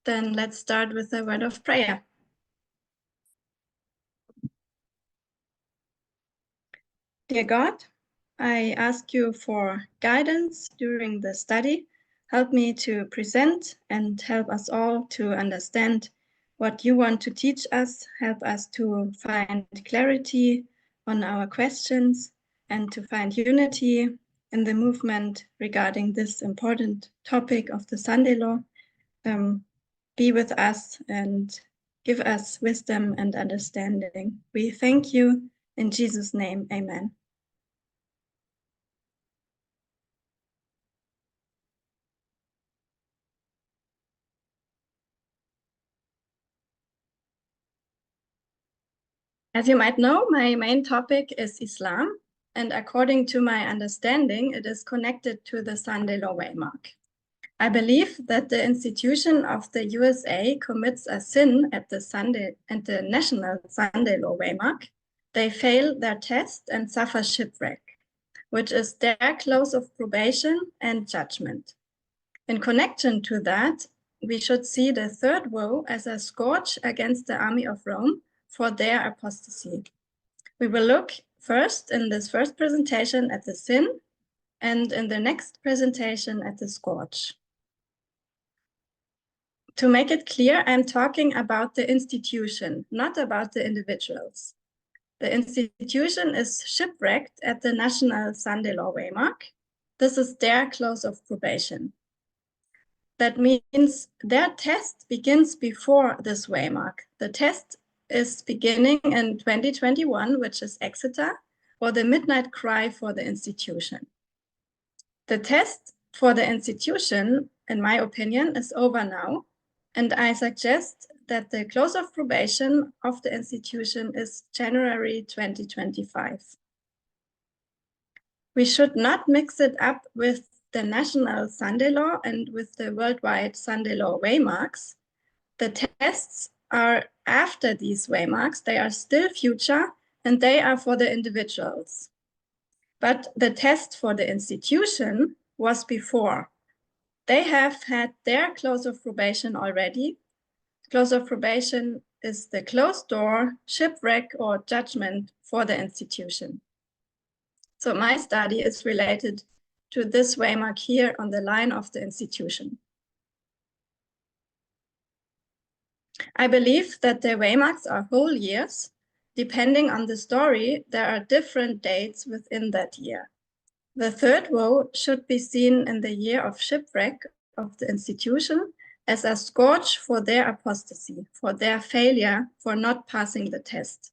Then let's start with a word of prayer. Dear God, I ask you for guidance during the study. Help me to present and help us all to understand what you want to teach us. Help us to find clarity on our questions and to find unity in the movement regarding this important topic of the Sunday law. Be with us and give us wisdom and understanding. We thank you in Jesus' name. Amen. As you might know, my main topic is Islam, and according to my understanding, it is connected to the Sunday law waymark. I believe that the institution of the USA commits a sin at the National Sunday Law waymark. They fail their test and suffer shipwreck, which is their close of probation and judgment. In connection to that, we should see the third woe as a scourge against the army of Rome for their apostasy. We will look first in this first presentation at the sin and in the next presentation at the scourge. To make it clear, I'm talking about the institution, not about the individuals. The institution is shipwrecked at the National Sunday Law waymark. This is their close of probation. That means their test begins before this waymark. The test is beginning in 2021, which is Exeter, or the midnight cry for the institution. The test for the institution, in my opinion, is over now, and I suggest that the close of probation of the institution is January 2025. We should not mix it up with the national Sunday law and with the worldwide Sunday law waymarks. The tests are after these waymarks. They are still future and they are for the individuals. But the test for the institution was before. They have had their close of probation already. Close of probation is the closed door, shipwreck, or judgment for the institution. So my study is related to this waymark here on the line of the institution. I believe that the waymarks are whole years. Depending on the story, there are different dates within that year. The third woe should be seen in the year of shipwreck of the institution as a scourge for their apostasy, for their failure, for not passing the test.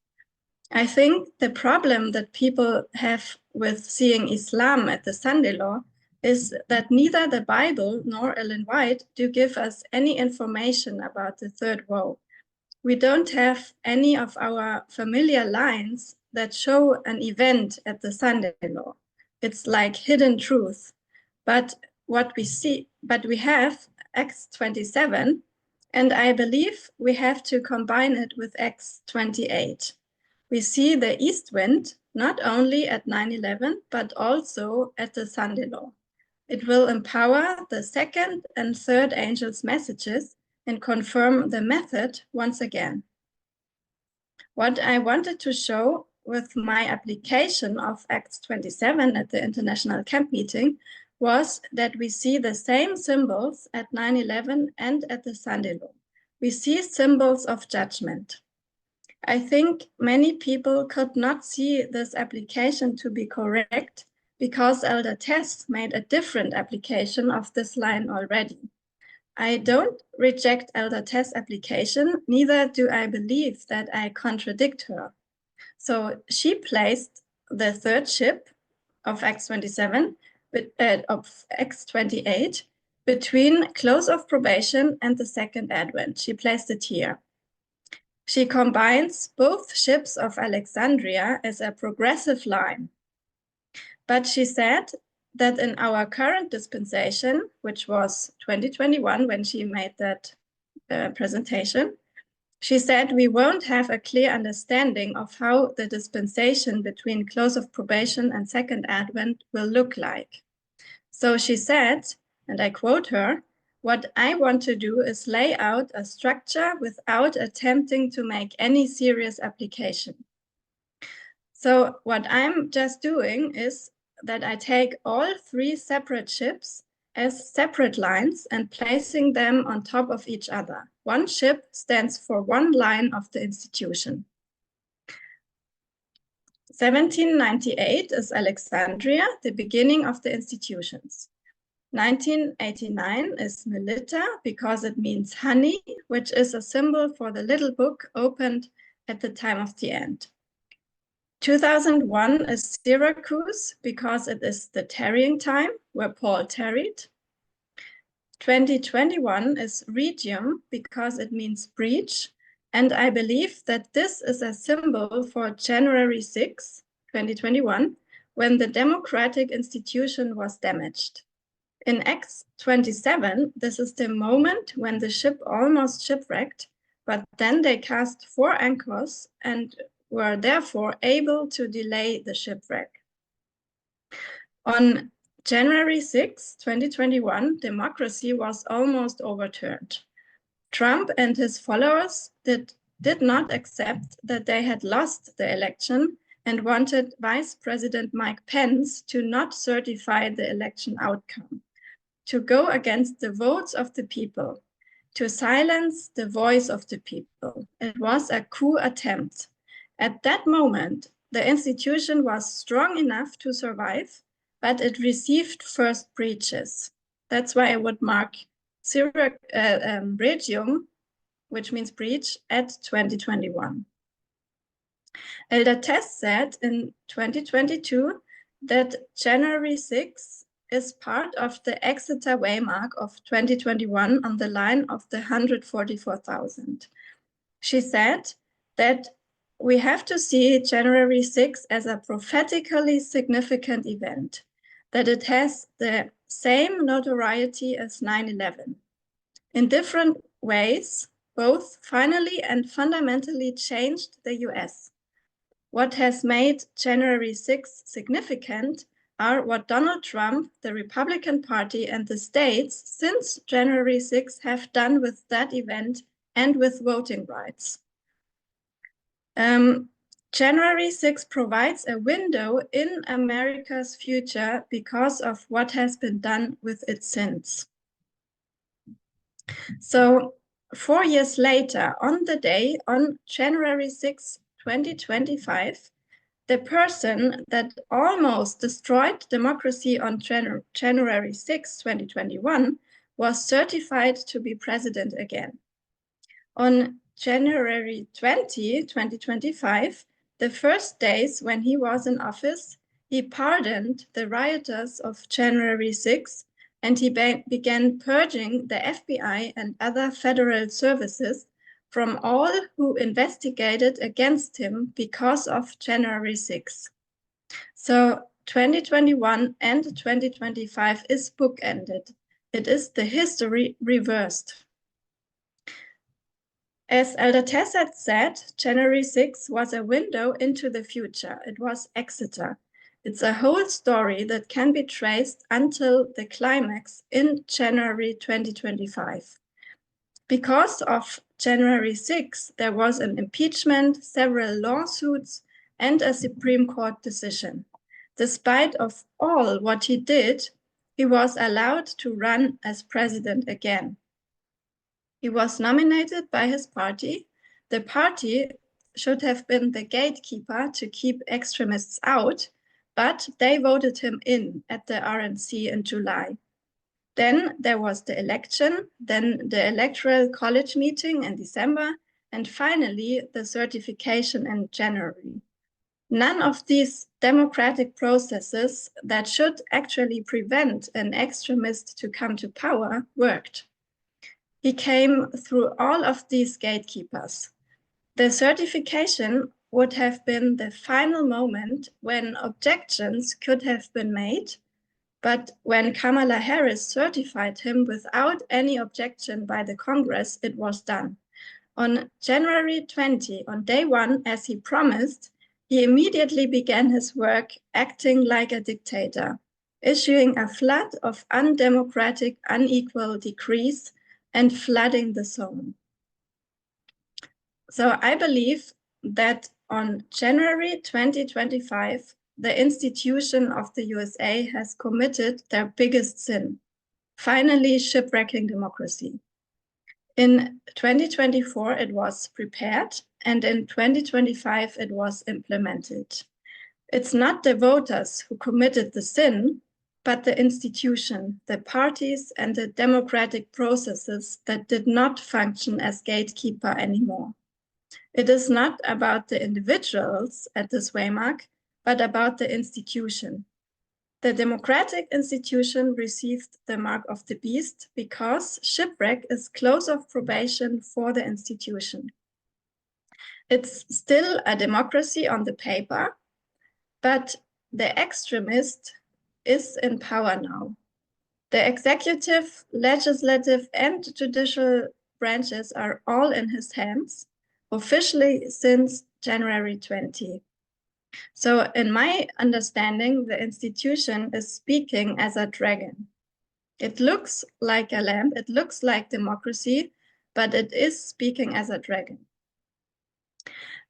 I think the problem that people have with seeing Islam at the Sunday law is that neither the Bible nor Ellen White do give us any information about the third woe. We don't have any of our familiar lines that show an event at the Sunday law. It's like hidden truth. But what we see, but we have Acts 27, and I believe we have to combine it with Acts 28. We see the east wind not only at 9/11, but also at the Sunday law. It will empower the second and third angels' messages and confirm the method once again. What I wanted to show with my application of Acts 27 at the International Camp Meeting was that we see the same symbols at 9/11 and at the Sunday law. We see symbols of judgment. I think many people could not see this application to be correct because Elder Tess made a different application of this line already. I don't reject Elder Tess' application, neither do I believe that I contradict her. So she placed the third ship of Acts 27, of Acts 28, between close of probation and the second advent. She placed it here. She combines both ships of Alexandria as a progressive line. But she said that in our current dispensation, which was 2021 when she made that presentation, she said we won't have a clear understanding of how the dispensation between close of probation and second advent will look like. So she said, and I quote her, What I want to do is lay out a structure without attempting to make any serious application. So what I'm just doing is that I take all 3 separate ships as separate lines and placing them on top of each other. One ship stands for one line of the institution. 1798 is Alexandria, the beginning of the institutions. 1989 is Melita because it means honey, which is a symbol for the little book opened at the time of the end. 2001 is Syracuse because it is the tarrying time where Paul tarried. 2021 is Regium because it means breach. And I believe that this is a symbol for January 6, 2021, when the democratic institution was damaged. In Acts 27, this is the moment when the ship almost shipwrecked, but then they cast 4 anchors and were therefore able to delay the shipwreck. On January 6, 2021, democracy was almost overturned. Trump and his followers did not accept that they had lost the election and wanted Vice President Mike Pence to not certify the election outcome, to go against the votes of the people, to silence the voice of the people. It was a coup attempt. At that moment, the institution was strong enough to survive, but it received first breaches. That's why I would mark Regium, which means breach, at 2021. Elder Tess said in 2022 that January 6 is part of the Exeter Waymark of 2021 on the line of the 144,000. She said that we have to see January 6 as a prophetically significant event, that it has the same notoriety as 9/11. In different ways, both finally and fundamentally changed the US. What has made January 6 significant are what Donald Trump, the Republican Party, and the states since January 6 have done with that event and with voting rights. January 6 provides a window in America's future because of what has been done with it since. So 4 years later, on the day, on January 6, 2025, the person that almost destroyed democracy on January 6, 2021, was certified to be president again. On January 20, 2025, the first days when he was in office, he pardoned the rioters of January 6, and he began purging the FBI and other federal services from all who investigated against him because of January 6. So 2021 and 2025 is bookended. It is the history reversed. As Elder Tess had said, January 6 was a window into the future. It was Exeter. It's a whole story that can be traced until the climax in January 2025. Because of January 6, there was an impeachment, several lawsuits, and a Supreme Court decision. Despite of all what he did, he was allowed to run as president again. He was nominated by his party. The party should have been the gatekeeper to keep extremists out, but they voted him in at the RNC in July. Then there was the election, then the Electoral College meeting in December, and finally the certification in January. None of these democratic processes that should actually prevent an extremist to come to power worked. He came through all of these gatekeepers. The certification would have been the final moment when objections could have been made, but when Kamala Harris certified him without any objection by the Congress, it was done. On January 20, on day 1, as he promised, he immediately began his work acting like a dictator. issuing a flood of undemocratic, unequal decrees and flooding the zone. So I believe that on January 2025, the institution of the USA has committed their biggest sin, finally shipwrecking democracy. In 2024, it was prepared, and in 2025, it was implemented. It's not the voters who committed the sin, but the institution, the parties, and the democratic processes that did not function as gatekeeper anymore. It is not about the individuals at this waymark, but about the institution. The democratic institution received the mark of the beast because shipwreck is close of probation for the institution. It's still a democracy on the paper, but the extremist is in power now. The executive, legislative, and judicial branches are all in his hands, officially since January 20. So in my understanding, the institution is speaking as a dragon. It looks like a lamb, it looks like democracy, but it is speaking as a dragon.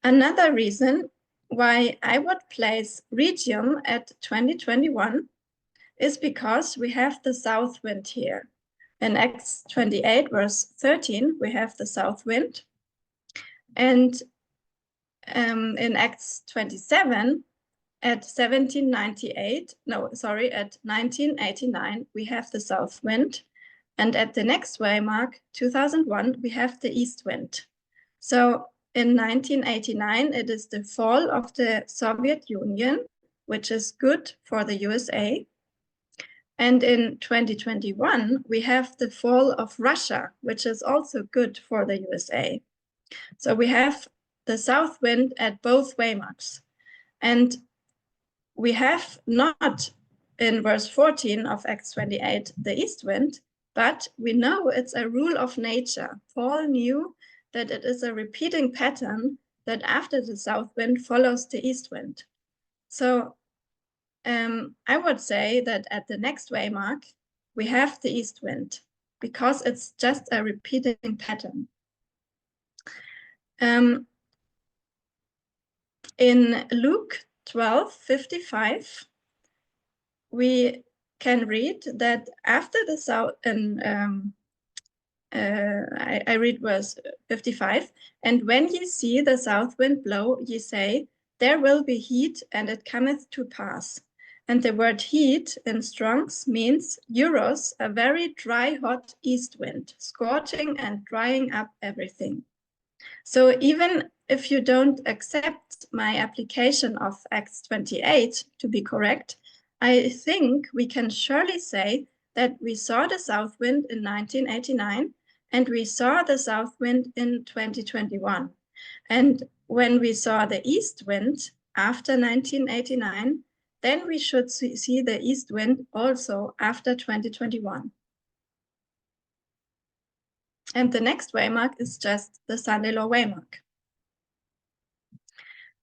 Another reason why I would place Regium at 2021 is because we have the south wind here. In Acts 28, verse 13, we have the south wind. And in Acts 27, at 1989, we have the south wind. And at the next waymark, 2001, we have the east wind. So in 1989, it is the fall of the Soviet Union, which is good for the USA. And in 2021, we have the fall of Russia, which is also good for the USA. So we have the south wind at both waymarks. And we have not in verse 14 of Acts 28, the east wind, but we know it's a rule of nature. Paul knew that it is a repeating pattern that after the south wind follows the east wind. So I would say that at the next waymark, we have the east wind because it's just a repeating pattern. In Luke 12:55, we can read that after the south, I read verse 55, and when ye see the south wind blow, ye say, there will be heat, and it cometh to pass. And the word heat in Strong's means euros, a very dry, hot east wind, scorching and drying up everything. So even if you don't accept my application of Acts 28 to be correct, I think we can surely say that we saw the south wind in 1989 and we saw the south wind in 2021. And when we saw the east wind after 1989, then we should see the east wind also after 2021. And the next waymark is just the Sunday Law waymark.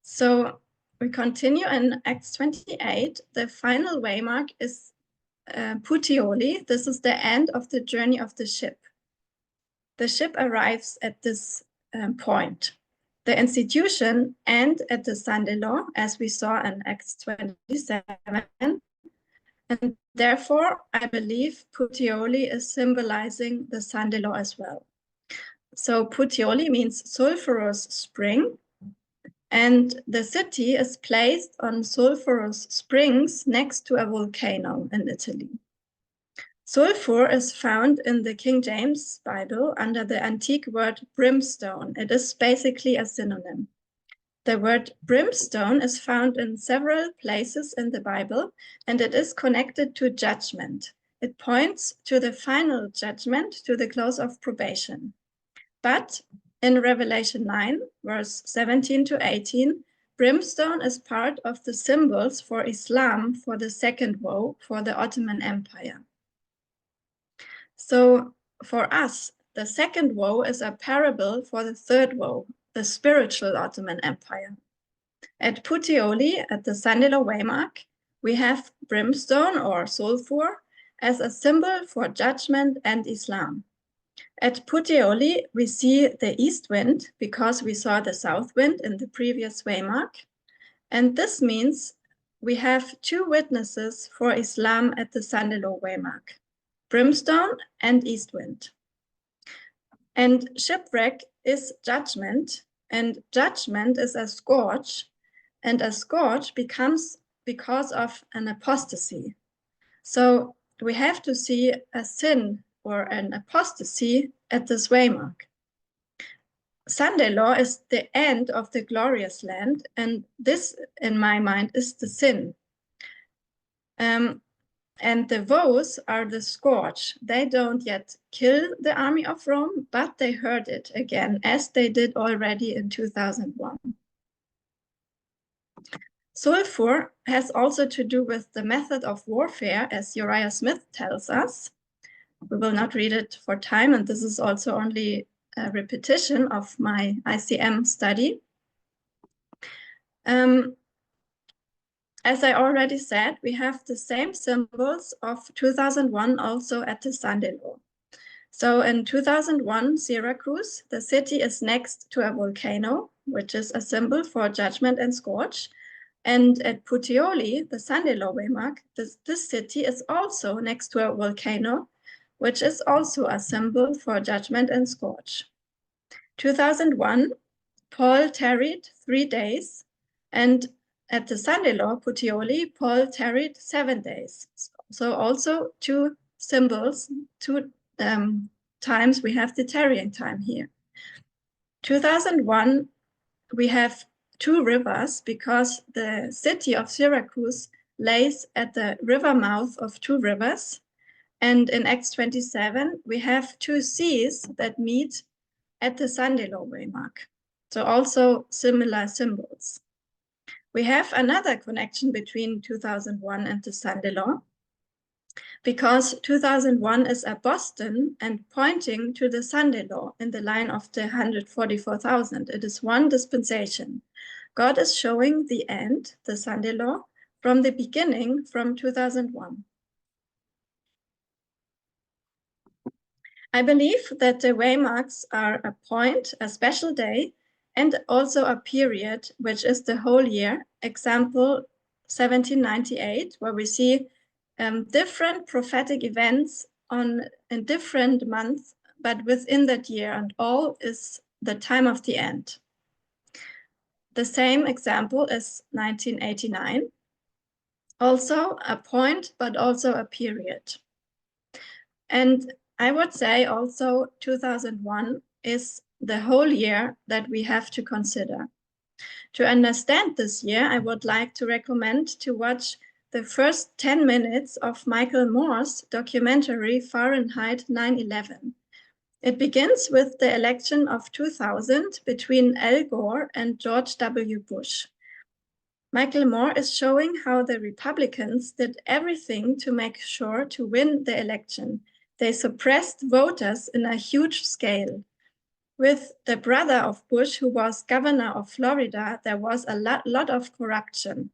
So we continue in Acts 28. The final waymark is Puteoli. This is the end of the journey of the ship. The ship arrives at this point. The institution ends at the Sunday Law, as we saw in Acts 27. And therefore, I believe Puteoli is symbolizing the Sunday Law as well. So Puteoli means sulfurous spring, and the city is placed on sulfurous springs next to a volcano in Italy. Sulfur is found in the King James Bible under the antique word brimstone. It is basically a synonym. The word brimstone is found in several places in the Bible, and it is connected to judgment. It points to the final judgment, to the close of probation. But in Revelation 9, verse 17 to 18, brimstone is part of the symbols for Islam for the second woe, for the Ottoman Empire. So for us, the second woe is a parable for the third woe, the spiritual Ottoman Empire. At Puteoli, at the Sunday Law waymark, we have brimstone or sulfur as a symbol for judgment and Islam. At Puteoli, we see the east wind because we saw the south wind in the previous waymark. And this means we have two witnesses for Islam at the Sandelot waymark, brimstone and east wind. And shipwreck is judgment, and judgment is a scourge, and a scourge becomes because of an apostasy. So we have to see a sin or an apostasy at this waymark. Sandelot is the end of the glorious land, and this, in my mind, is the sin. And the woes are the scourge. They don't yet kill the army of Rome, but they hurt it again, as they did already in 2001. Sulfur has also to do with the method of warfare, as Uriah Smith tells us. We will not read it for time, and this is also only a repetition of my ICM study. As I already said, we have the same symbols of 2001 also at the Sandelot. So in 2001, Syracuse, the city is next to a volcano, which is a symbol for judgment and scourge. And at Puteoli, the Sandelot waymark, this city is also next to a volcano, which is also a symbol for judgment and scourge. 2001, Paul tarried 3 days, and at the Sandelot, Puteoli, Paul tarried 7 days. So also two symbols, two times we have the tarrying time here. 2001, we have two rivers because the city of Syracuse lays at the river mouth of two rivers. And in Acts 27, we have two seas that meet at the Sandelot waymark. So also similar symbols. We have another connection between 2001 and the Sandelot because 2001 is a Boston and pointing to the Sandelot in the line of the 144,000. It is one dispensation. God is showing the end, the Sandelot, from the beginning, from 2001. I believe that the waymarks are a point, a special day, and also a period, which is the whole year. Example 1798, where we see different prophetic events in different months, but within that year, and all is the time of the end. The same example is 1989. Also a point, but also a period. And I would say also 2001 is the whole year that we have to consider. To understand this year, I would like to recommend to watch the first 10 minutes of Michael Moore's documentary Fahrenheit 9/11. It begins with the election of 2000 between Al Gore and George W. Bush. Michael Moore is showing how the Republicans did everything to make sure to win the election. They suppressed voters in a huge scale. With the brother of Bush, who was governor of Florida, there was a lot of corruption.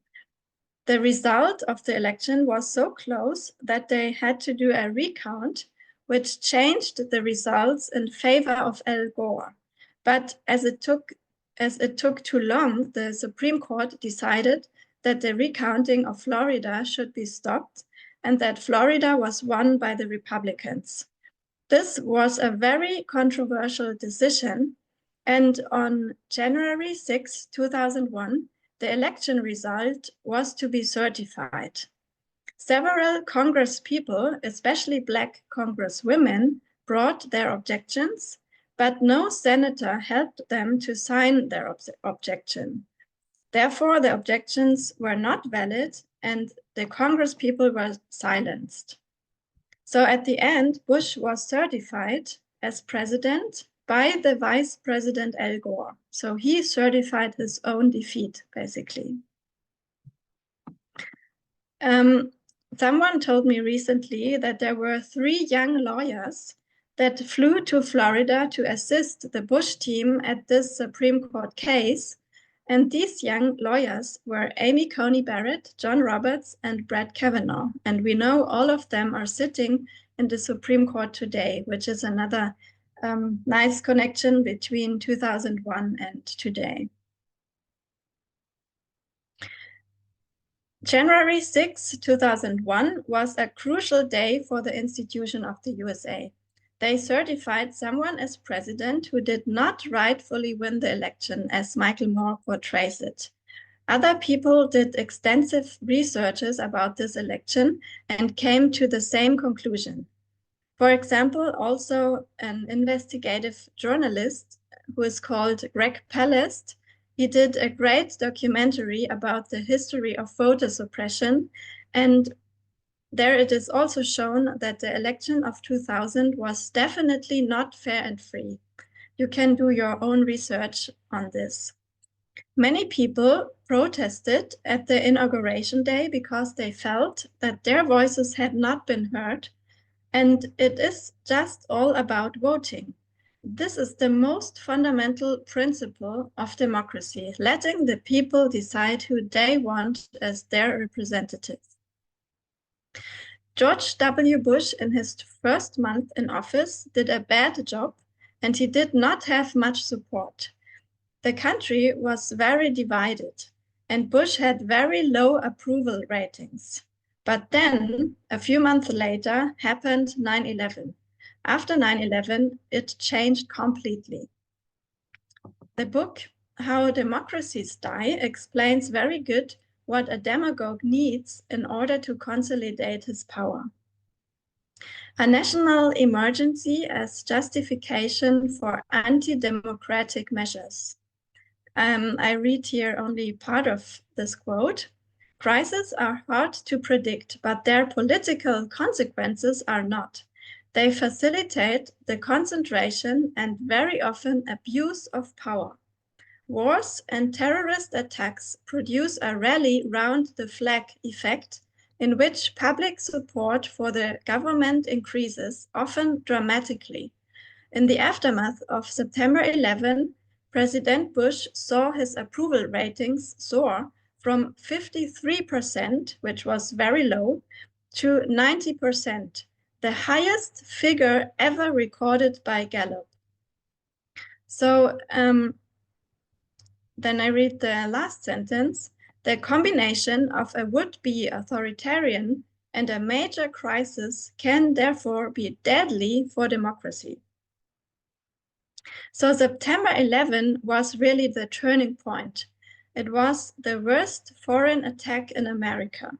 The result of the election was so close that they had to do a recount, which changed the results in favor of Al Gore. But as it took too long, the Supreme Court decided that the recounting of Florida should be stopped and that Florida was won by the Republicans. This was a very controversial decision, and on January 6, 2001, the election result was to be certified. Several Congress people, especially Black Congresswomen, brought their objections, but no senator helped them to sign their objection. Therefore, the objections were not valid and the Congress people were silenced. So at the end, Bush was certified as president by the Vice President Al Gore. So he certified his own defeat, basically. Someone told me recently that there were 3 young lawyers that flew to Florida to assist the Bush team at this Supreme Court case. And these young lawyers were Amy Coney Barrett, John Roberts, and Brett Kavanaugh. And we know all of them are sitting in the Supreme Court today, which is another nice connection between 2001 and today. January 6, 2001 was a crucial day for the institution of the USA. They certified someone as president who did not rightfully win the election, as Michael Moore portrays it. Other people did extensive researches about this election and came to the same conclusion. For example, also an investigative journalist who is called Greg Palast, he did a great documentary about the history of voter suppression, and there it is also shown that the election of 2000 was definitely not fair and free. You can do your own research on this. Many people protested at the inauguration day because they felt that their voices had not been heard, and it is just all about voting. This is the most fundamental principle of democracy, letting the people decide who they want as their representatives. George W. Bush, in his first month in office, did a bad job, and he did not have much support. The country was very divided, and Bush had very low approval ratings. But then, a few months later, happened 9/11. After 9/11, it changed completely. The book, How Democracies Die, explains very good what a demagogue needs in order to consolidate his power. A national emergency as justification for anti-democratic measures. I read here only part of this quote. Crises are hard to predict, but their political consequences are not. They facilitate the concentration and very often abuse of power. Wars and terrorist attacks produce a rally round the flag effect, in which public support for the government increases, often dramatically. In the aftermath of September 11, President Bush saw his approval ratings soar from 53%, which was very low, to 90%, the highest figure ever recorded by Gallup. So then I read the last sentence. The combination of a would-be authoritarian and a major crisis can therefore be deadly for democracy. So September 11 was really the turning point. It was the worst foreign attack in America.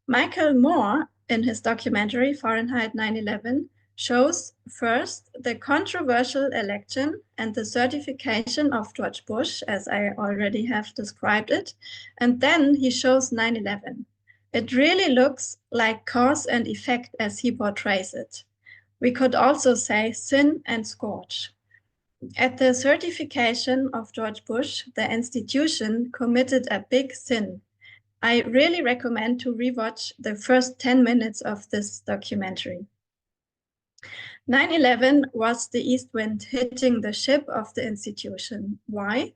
Michael Moore, in his documentary Fahrenheit 9/11, shows first the controversial election and the certification of George Bush, as I already have described it, and then he shows 9/11. It really looks like cause and effect as he portrays it. We could also say sin and scourge. At the certification of George Bush, the institution committed a big sin. I really recommend to rewatch the first 10 minutes of this documentary. 9/11 was the east wind hitting the ship of the institution. Why?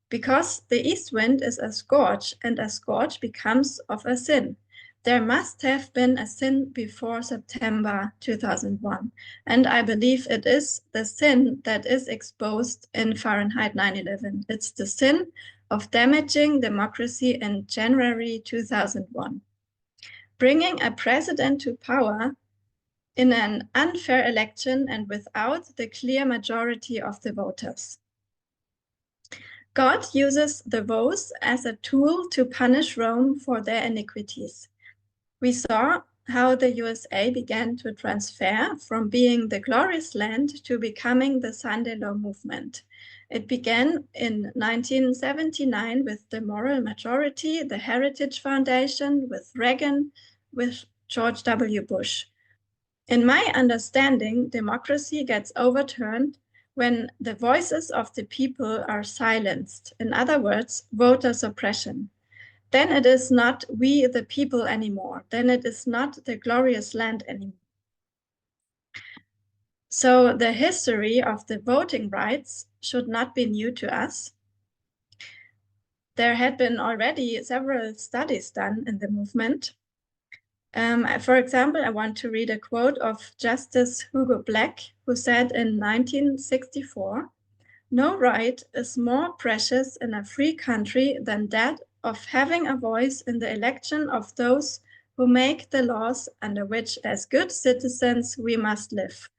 Because the east wind is a scourge, and a scourge becomes of a sin. There must have been a sin before September 2001, and I believe it is the sin that is exposed in Fahrenheit 9/11. It's the sin of damaging democracy in January 2001. Bringing a president to power in an unfair election and without the clear majority of the voters. God uses the votes as a tool to punish Rome for their iniquities. We saw how the USA began to transfer from being the glorious land to becoming the Sunday Law movement. It began in 1979 with the Moral Majority, the Heritage Foundation, with Reagan, with George W. Bush. In my understanding, democracy gets overturned when the voices of the people are silenced. In other words, voter suppression. Then it is not we the people anymore. Then it is not the glorious land anymore. So the history of the voting rights should not be new to us. there had been already several studies done in the movement. For example, I want to read a quote of Justice Hugo Black, who said in 1964, "No right is more precious in a free country than that of having a voice in the election of those who make the laws under which as good citizens we must live.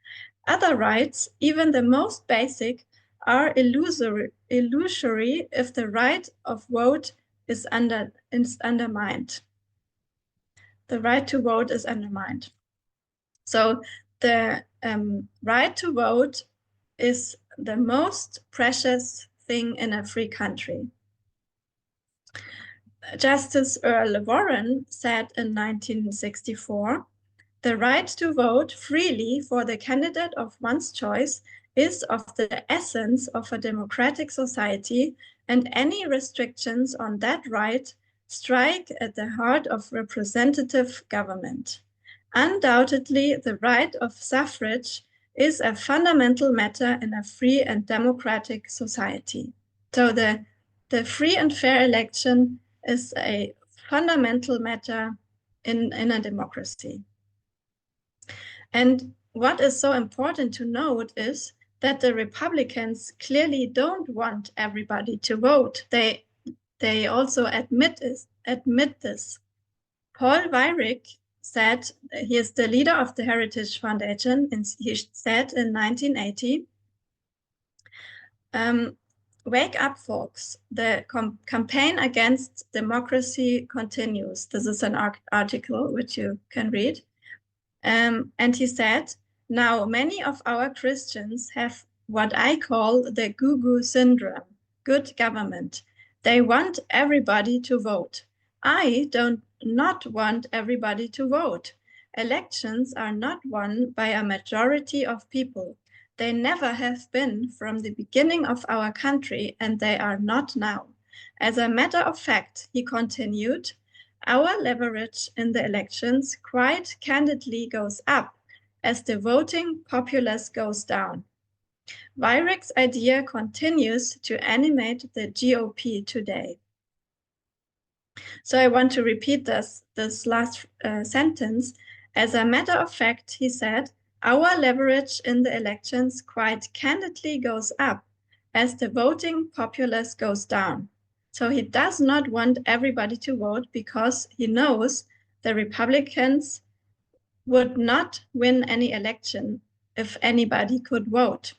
Other rights, even the most basic, are illusory if the right of vote is undermined." The right to vote is undermined. So the right to vote is the most precious thing in a free country. Justice Earl Warren said in 1964, "The right to vote freely for the candidate of one's choice is of the essence of a democratic society, and any restrictions on that right strike at the heart of representative government. Undoubtedly, the right of suffrage is a fundamental matter in a free and democratic society." So the free and fair election is a fundamental matter in a democracy. And what is so important to note is that the Republicans clearly don't want everybody to vote. They also admit this. Paul Weyrich said, he is the leader of the Heritage Foundation, and he said in 1980, "Wake up, folks. The campaign against democracy continues." This is an article which you can read. And he said, "Now many of our Christians have what I call the Gugu syndrome, good government. They want everybody to vote. I don't not want everybody to vote. Elections are not won by a majority of people. They never have been from the beginning of our country, and they are not now. As a matter of fact," he continued, "our leverage in the elections quite candidly goes up as the voting populace goes down." Weyrich's idea continues to animate the GOP today. So I want to repeat this last sentence. As a matter of fact, he said, "Our leverage in the elections quite candidly goes up as the voting populace goes down." So he does not want everybody to vote because he knows the Republicans would not win any election if anybody could vote.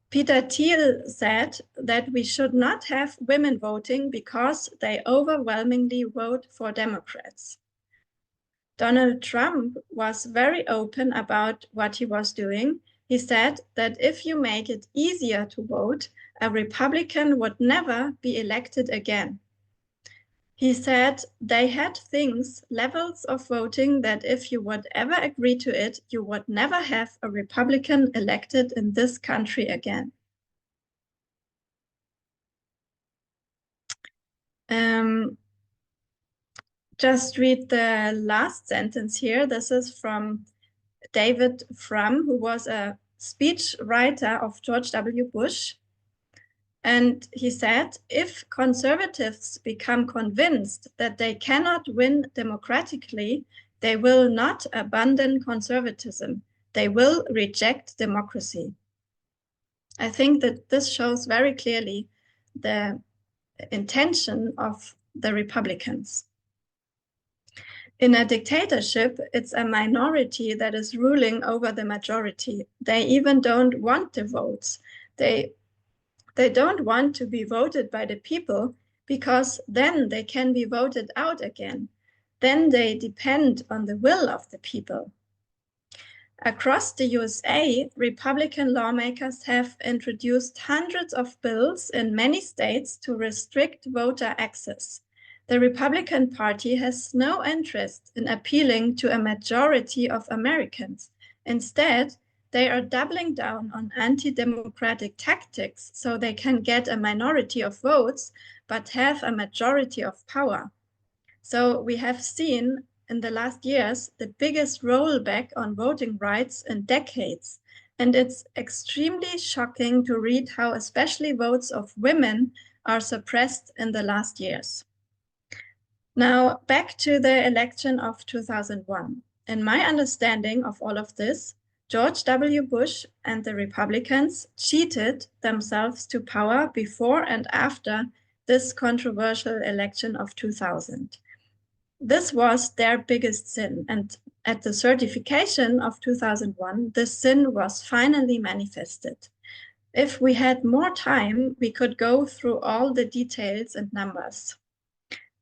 Peter Thiel said that we should not have women voting because they overwhelmingly vote for Democrats. Donald Trump was very open about what he was doing. He said that if you make it easier to vote, a Republican would never be elected again. He said they had levels of voting that if you would ever agree to it, you would never have a Republican elected in this country again. Just read the last sentence here. This is from David Frum, who was a speech writer of George W. Bush. And he said, "If conservatives become convinced that they cannot win democratically, they will not abandon conservatism. They will reject democracy." I think that this shows very clearly the intention of the Republicans. In a dictatorship, it's a minority that is ruling over the majority. They even don't want the votes. They don't want to be voted by the people because then they can be voted out again. Then they depend on the will of the people. Across the USA, Republican lawmakers have introduced hundreds of bills in many states to restrict voter access. The Republican Party has no interest in appealing to a majority of Americans. Instead, they are doubling down on anti-democratic tactics so they can get a minority of votes, but have a majority of power. So we have seen in the last years the biggest rollback on voting rights in decades. And it's extremely shocking to read how especially votes of women are suppressed in the last years. Now, back to the election of 2001. In my understanding of all of this, George W. Bush and the Republicans cheated themselves to power before and after this controversial election of 2000. This was their biggest sin, and at the certification of 2001, this sin was finally manifested. If we had more time, we could go through all the details and numbers.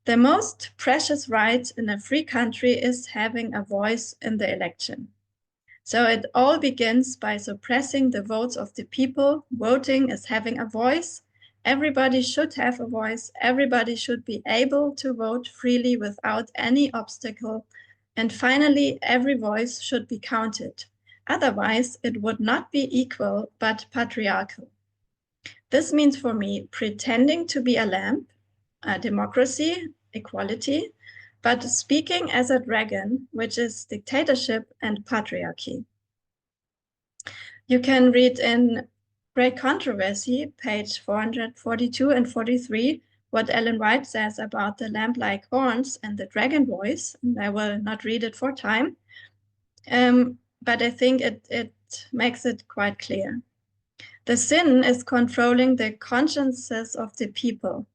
The most precious right in a free country is having a voice in the election. So it all begins by suppressing the votes of the people. Voting is having a voice. Everybody should have a voice. Everybody should be able to vote freely without any obstacle. And finally, every voice should be counted. Otherwise, it would not be equal, but patriarchal. This means for me pretending to be a lamb, a democracy, equality, but speaking as a dragon, which is dictatorship and patriarchy. You can read in Great Controversy, page 442 and 43, what Ellen White says about the lamb-like horns and the dragon voice. And I will not read it for time, but I think it makes it quite clear. The sin is controlling the consciences of the people.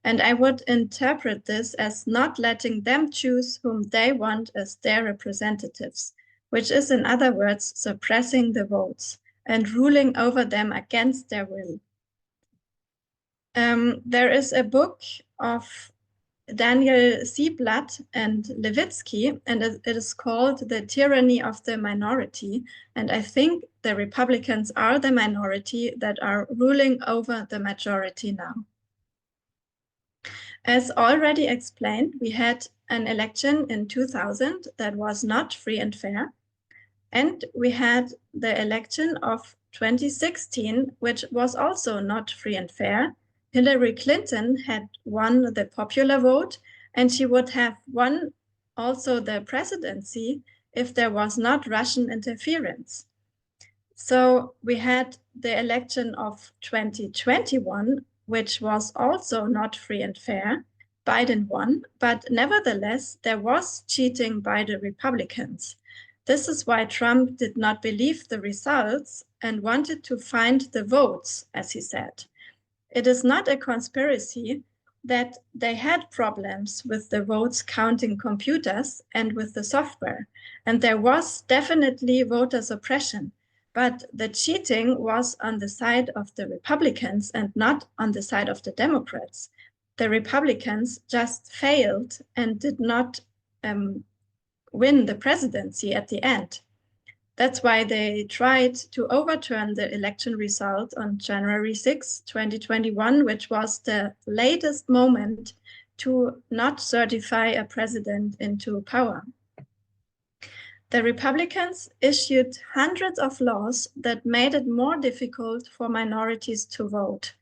And I would interpret this as not letting them choose whom they want as their representatives, which is, in other words, suppressing the votes and ruling over them against their will. There is a book of Daniel Ziblatt and Levitsky, and it is called The Tyranny of the Minority. And I think the Republicans are the minority that are ruling over the majority now. As already explained, we had an election in 2000 that was not free and fair. And we had the election of 2016, which was also not free and fair. Hillary Clinton had won the popular vote, and she would have won also the presidency if there was not Russian interference. So we had the election of 2021, which was also not free and fair. Biden won, but nevertheless, there was cheating by the Republicans. This is why Trump did not believe the results and wanted to find the votes, as he said. It is not a conspiracy that they had problems with the votes counting computers and with the software. And there was definitely voter suppression. But the cheating was on the side of the Republicans and not on the side of the Democrats. The Republicans just failed and did not win the presidency at the end. That's why they tried to overturn the election result on January 6, 2021, which was the latest moment to not certify a president into power. The Republicans issued hundreds of laws that made it more difficult for minorities to vote.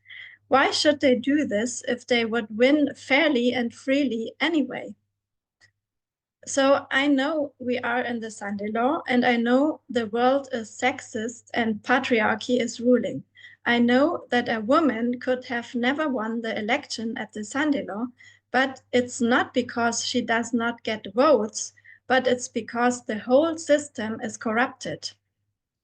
Why should they do this if they would win fairly and freely anyway? So I know we are in the Sunday law, and I know the world is sexist and patriarchy is ruling. I know that a woman could have never won the election at the Sunday law, but it's not because she does not get votes, but it's because the whole system is corrupted.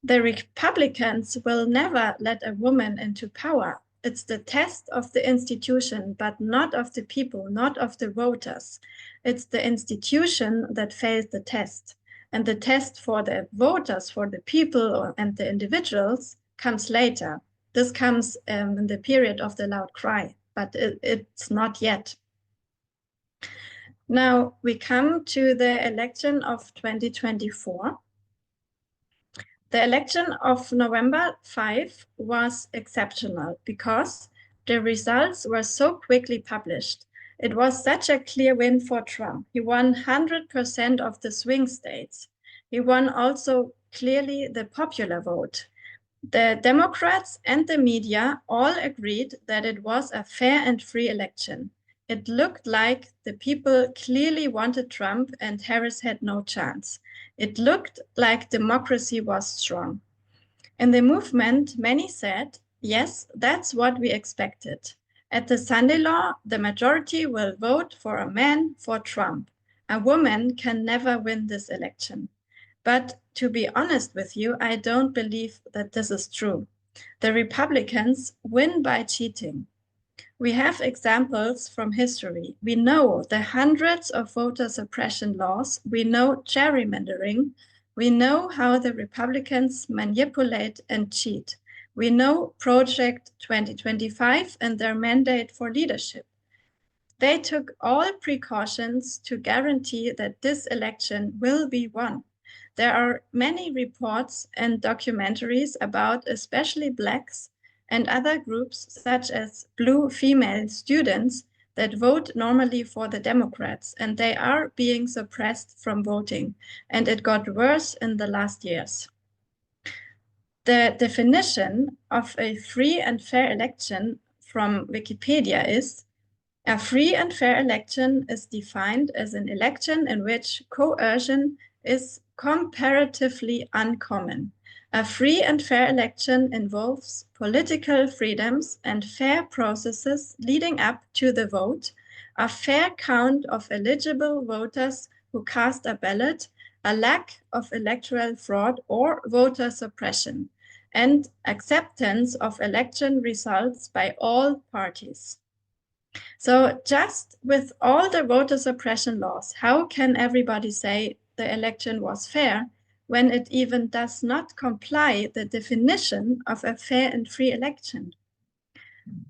The Republicans will never let a woman into power. It's the test of the institution, but not of the people, not of the voters. It's the institution that fails the test. And the test for the voters, for the people and the individuals comes later. This comes in the period of the loud cry, but it's not yet. Now we come to the election of 2024. The election of November 5 was exceptional because the results were so quickly published. It was such a clear win for Trump. He won 100% of the swing states. He won also clearly the popular vote. The Democrats and the media all agreed that it was a fair and free election. It looked like the people clearly wanted Trump and Harris had no chance. It looked like democracy was strong. In the movement, many said, yes, that's what we expected. At the Sunday law, the majority will vote for a man for Trump. A woman can never win this election. But to be honest with you, I don't believe that this is true. The Republicans win by cheating. We have examples from history. We know the hundreds of voter suppression laws. We know gerrymandering. We know how the Republicans manipulate and cheat. We know Project 2025 and their mandate for leadership. They took all precautions to guarantee that this election will be won. There are many reports and documentaries about especially Blacks and other groups such as blue female students that vote normally for the Democrats, and they are being suppressed from voting, and it got worse in the last years. The definition of a free and fair election from Wikipedia is: a free and fair election is defined as an election in which coercion is comparatively uncommon. A free and fair election involves political freedoms and fair processes leading up to the vote, a fair count of eligible voters who cast a ballot, a lack of electoral fraud or voter suppression, and acceptance of election results by all parties. So just with all the voter suppression laws, how can everybody say the election was fair when it even does not comply the definition of a fair and free election?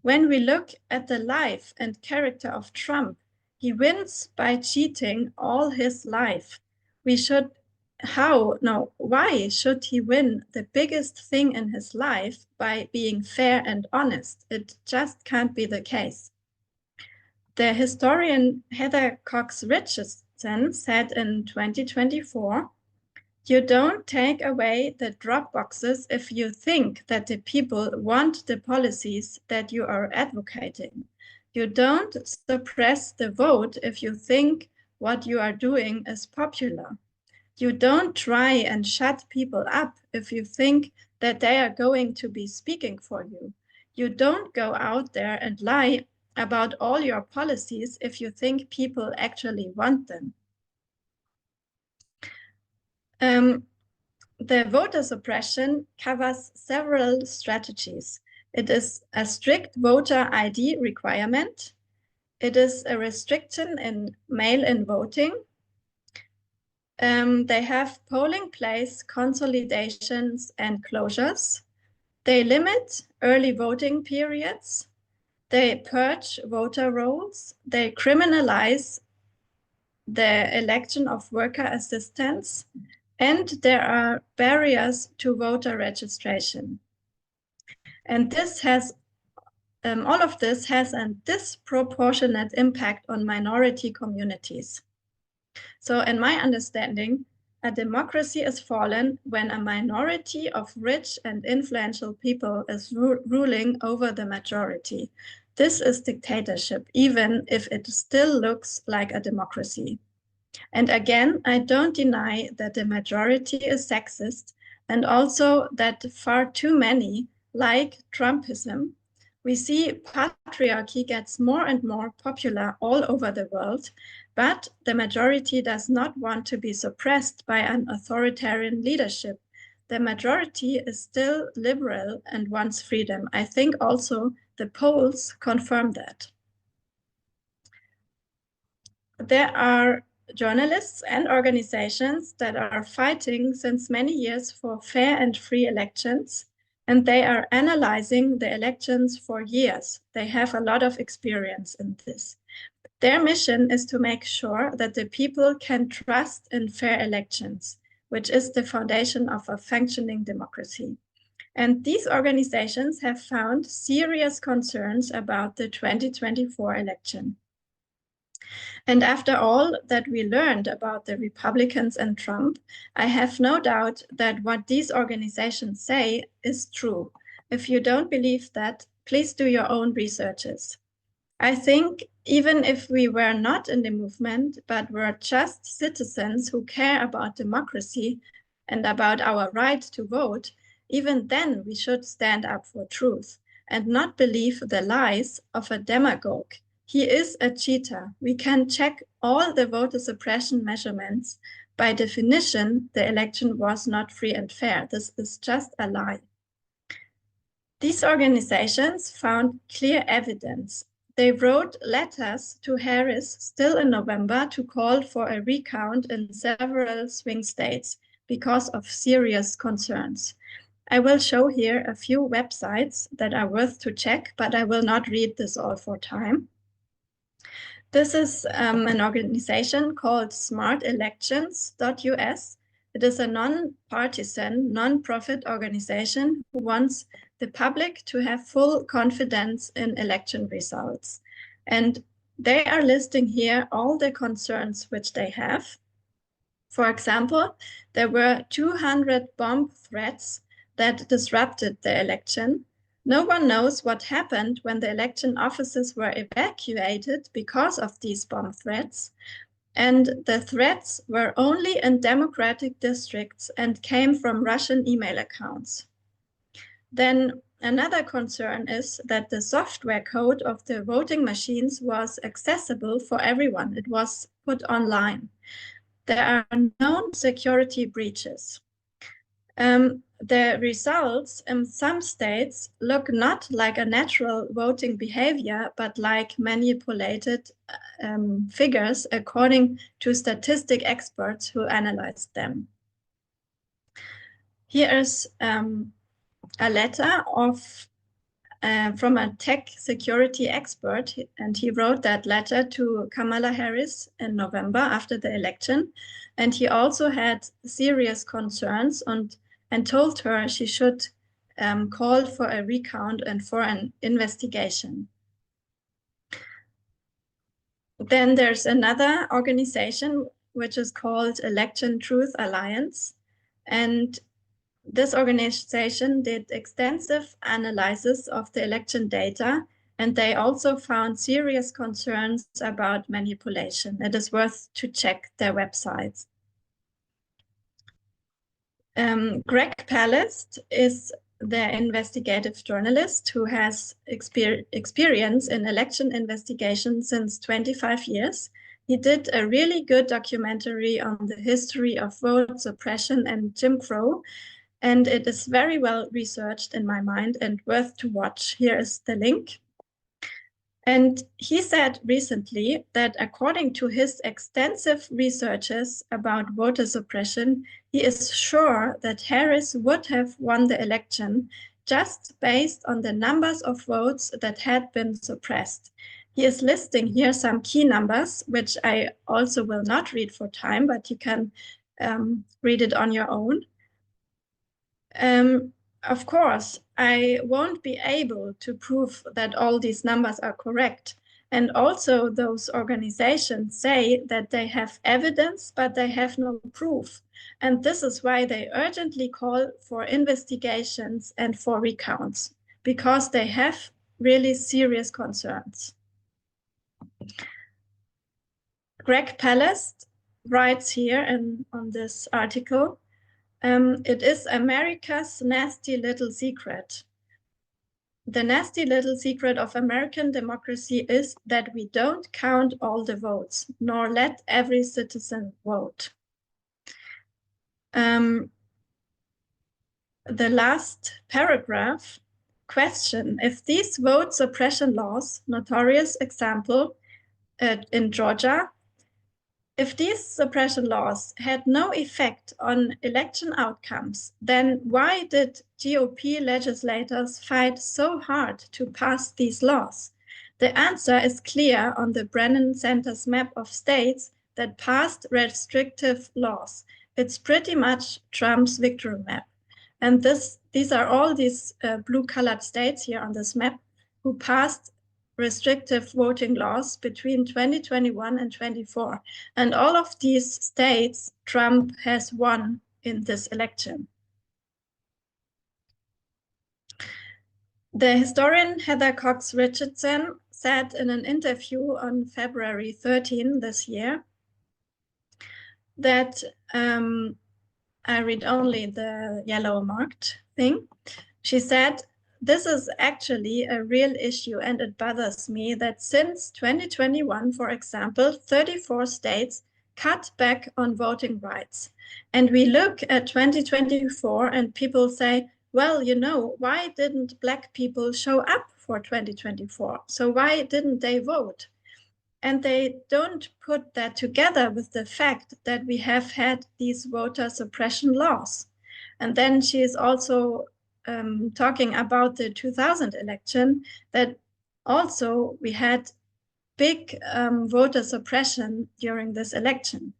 When we look at the life and character of Trump, he wins by cheating all his life. Why should he win the biggest thing in his life by being fair and honest? It just can't be the case. The historian Heather Cox Richardson said in 2024, "You don't take away the drop boxes if you think that the people want the policies that you are advocating. You don't suppress the vote if you think what you are doing is popular. You don't try and shut people up if you think that they are going to be speaking for you. You don't go out there and lie about all your policies if you think people actually want them." The voter suppression covers several strategies. It is a strict voter ID requirement. It is a restriction in mail-in voting. They have polling place consolidations and closures. They limit early voting periods. They purge voter rolls. They criminalize the election of worker assistants. And there are barriers to voter registration. And this has, all of this has a disproportionate impact on minority communities. So in my understanding, a democracy is fallen when a minority of rich and influential people is ruling over the majority. This is dictatorship, even if it still looks like a democracy. And again, I don't deny that the majority is sexist and also that far too many like Trumpism. We see patriarchy gets more and more popular all over the world, but the majority does not want to be suppressed by an authoritarian leadership. The majority is still liberal and wants freedom. I think also the polls confirm that. There are journalists and organizations that are fighting since many years for fair and free elections, and they are analyzing the elections for years. They have a lot of experience in this. Their mission is to make sure that the people can trust in fair elections, which is the foundation of a functioning democracy. And these organizations have found serious concerns about the 2024 election. And after all that we learned about the Republicans and Trump, I have no doubt that what these organizations say is true. If you don't believe that, please do your own researches. I think even if we were not in the movement, but were just citizens who care about democracy and about our right to vote, even then we should stand up for truth. and not believe the lies of a demagogue. He is a cheater. We can check all the voter suppression measurements. By definition, the election was not free and fair. This is just a lie. These organizations found clear evidence. They wrote letters to Harris still in November to call for a recount in several swing states because of serious concerns. I will show here a few websites that are worth to check, but I will not read this all for time. This is an organization called smartelections.us. It is a non-partisan, non-profit organization who wants the public to have full confidence in election results. And they are listing here all the concerns which they have. For example, there were 200 bomb threats that disrupted the election. No one knows what happened when the election offices were evacuated because of these bomb threats. And the threats were only in democratic districts and came from Russian email accounts. Then another concern is that the software code of the voting machines was accessible for everyone. It was put online. There are known security breaches. The results in some states look not like a natural voting behavior, but like manipulated figures according to statistic experts who analyzed them. Here is a letter from a tech security expert, and he wrote that letter to Kamala Harris in November after the election. And he also had serious concerns and told her she should call for a recount and for an investigation. Then there's another organization which is called Election Truth Alliance. And this organization did extensive analysis of the election data, and they also found serious concerns about manipulation. It is worth to check their websites. Greg Palast is the investigative journalist who has experience in election investigation since 25 years. He did a really good documentary on the history of vote suppression and Jim Crow, and it is very well researched in my mind and worth to watch. Here is the link. And he said recently that according to his extensive researches about voter suppression, he is sure that Harris would have won the election just based on the numbers of votes that had been suppressed. He is listing here some key numbers, which I also will not read for time, but you can read it on your own. Of course, I won't be able to prove that all these numbers are correct. And also those organizations say that they have evidence, but they have no proof. And this is why they urgently call for investigations and for recounts, because they have really serious concerns. Greg Palast writes here on this article, it is America's nasty little secret. The nasty little secret of American democracy is that we don't count all the votes, nor let every citizen vote. The last paragraph, question, if these vote suppression laws, notorious example in Georgia, if these suppression laws had no effect on election outcomes, then why did GOP legislators fight so hard to pass these laws? The answer is clear on the Brennan Center's map of states that passed restrictive laws. It's pretty much Trump's victory map. And these are all these blue-colored states here on this map who passed restrictive voting laws between 2021 and 24. And all of these states, Trump has won in this election. The historian Heather Cox Richardson said in an interview on February 13 this year that, I read only the yellow marked thing. She said this is actually a real issue, and it bothers me that since 2021, for example, 34 states cut back on voting rights. And we look at 2024 and people say, well, you know, why didn't Black people show up for 2024? So why didn't they vote? And they don't put that together with the fact that we have had these voter suppression laws. And then she is also talking about the 2000 election, that also we had big voter suppression during this election.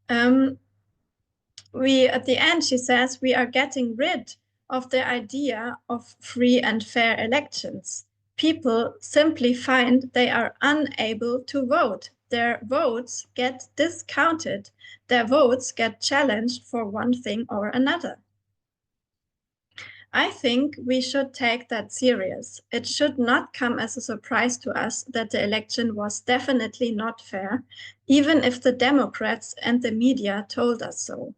At the end, she says, we are getting rid of the idea of free and fair elections. People simply find they are unable to vote. Their votes get discounted. Their votes get challenged for one thing or another. I think we should take that serious. It should not come as a surprise to us that the election was definitely not fair, even if the Democrats and the media told us so.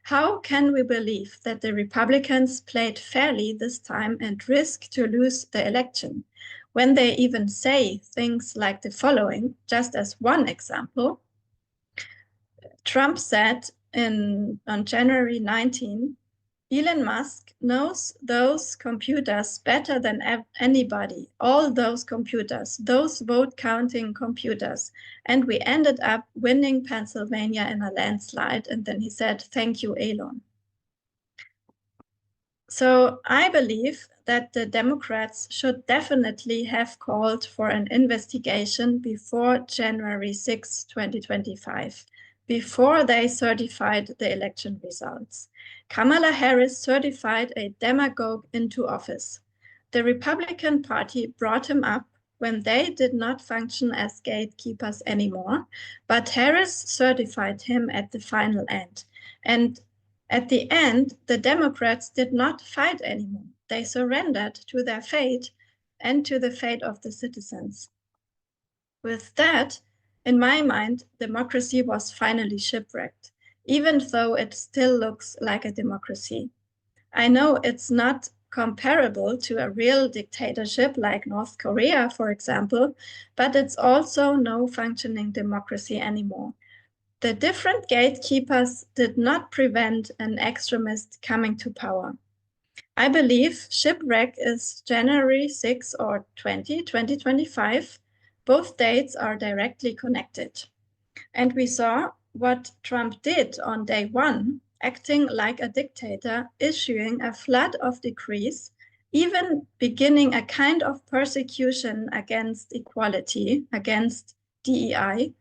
How can we believe that the Republicans played fairly this time and risk to lose the election, when they even say things like the following, just as one example? Trump said on January 19, Elon Musk knows those computers better than anybody, all those computers, those vote counting computers. And we ended up winning Pennsylvania in a landslide. And then he said, thank you, Elon. So I believe that the Democrats should definitely have called for an investigation before January 6, 2025, before they certified the election results. Kamala Harris certified a demagogue into office. The Republican Party brought him up when they did not function as gatekeepers anymore, but Harris certified him at the final end. And at the end, the Democrats did not fight anymore. They surrendered to their fate and to the fate of the citizens. With that, in my mind, democracy was finally shipwrecked, even though it still looks like a democracy. I know it's not comparable to a real dictatorship like North Korea, for example, but it's also no functioning democracy anymore. The different gatekeepers did not prevent an extremist coming to power. I believe shipwreck is January 6 or 2025. Both dates are directly connected. And we saw what Trump did on day one, acting like a dictator, issuing a flood of decrees, even beginning a kind of persecution against equality, against DEI.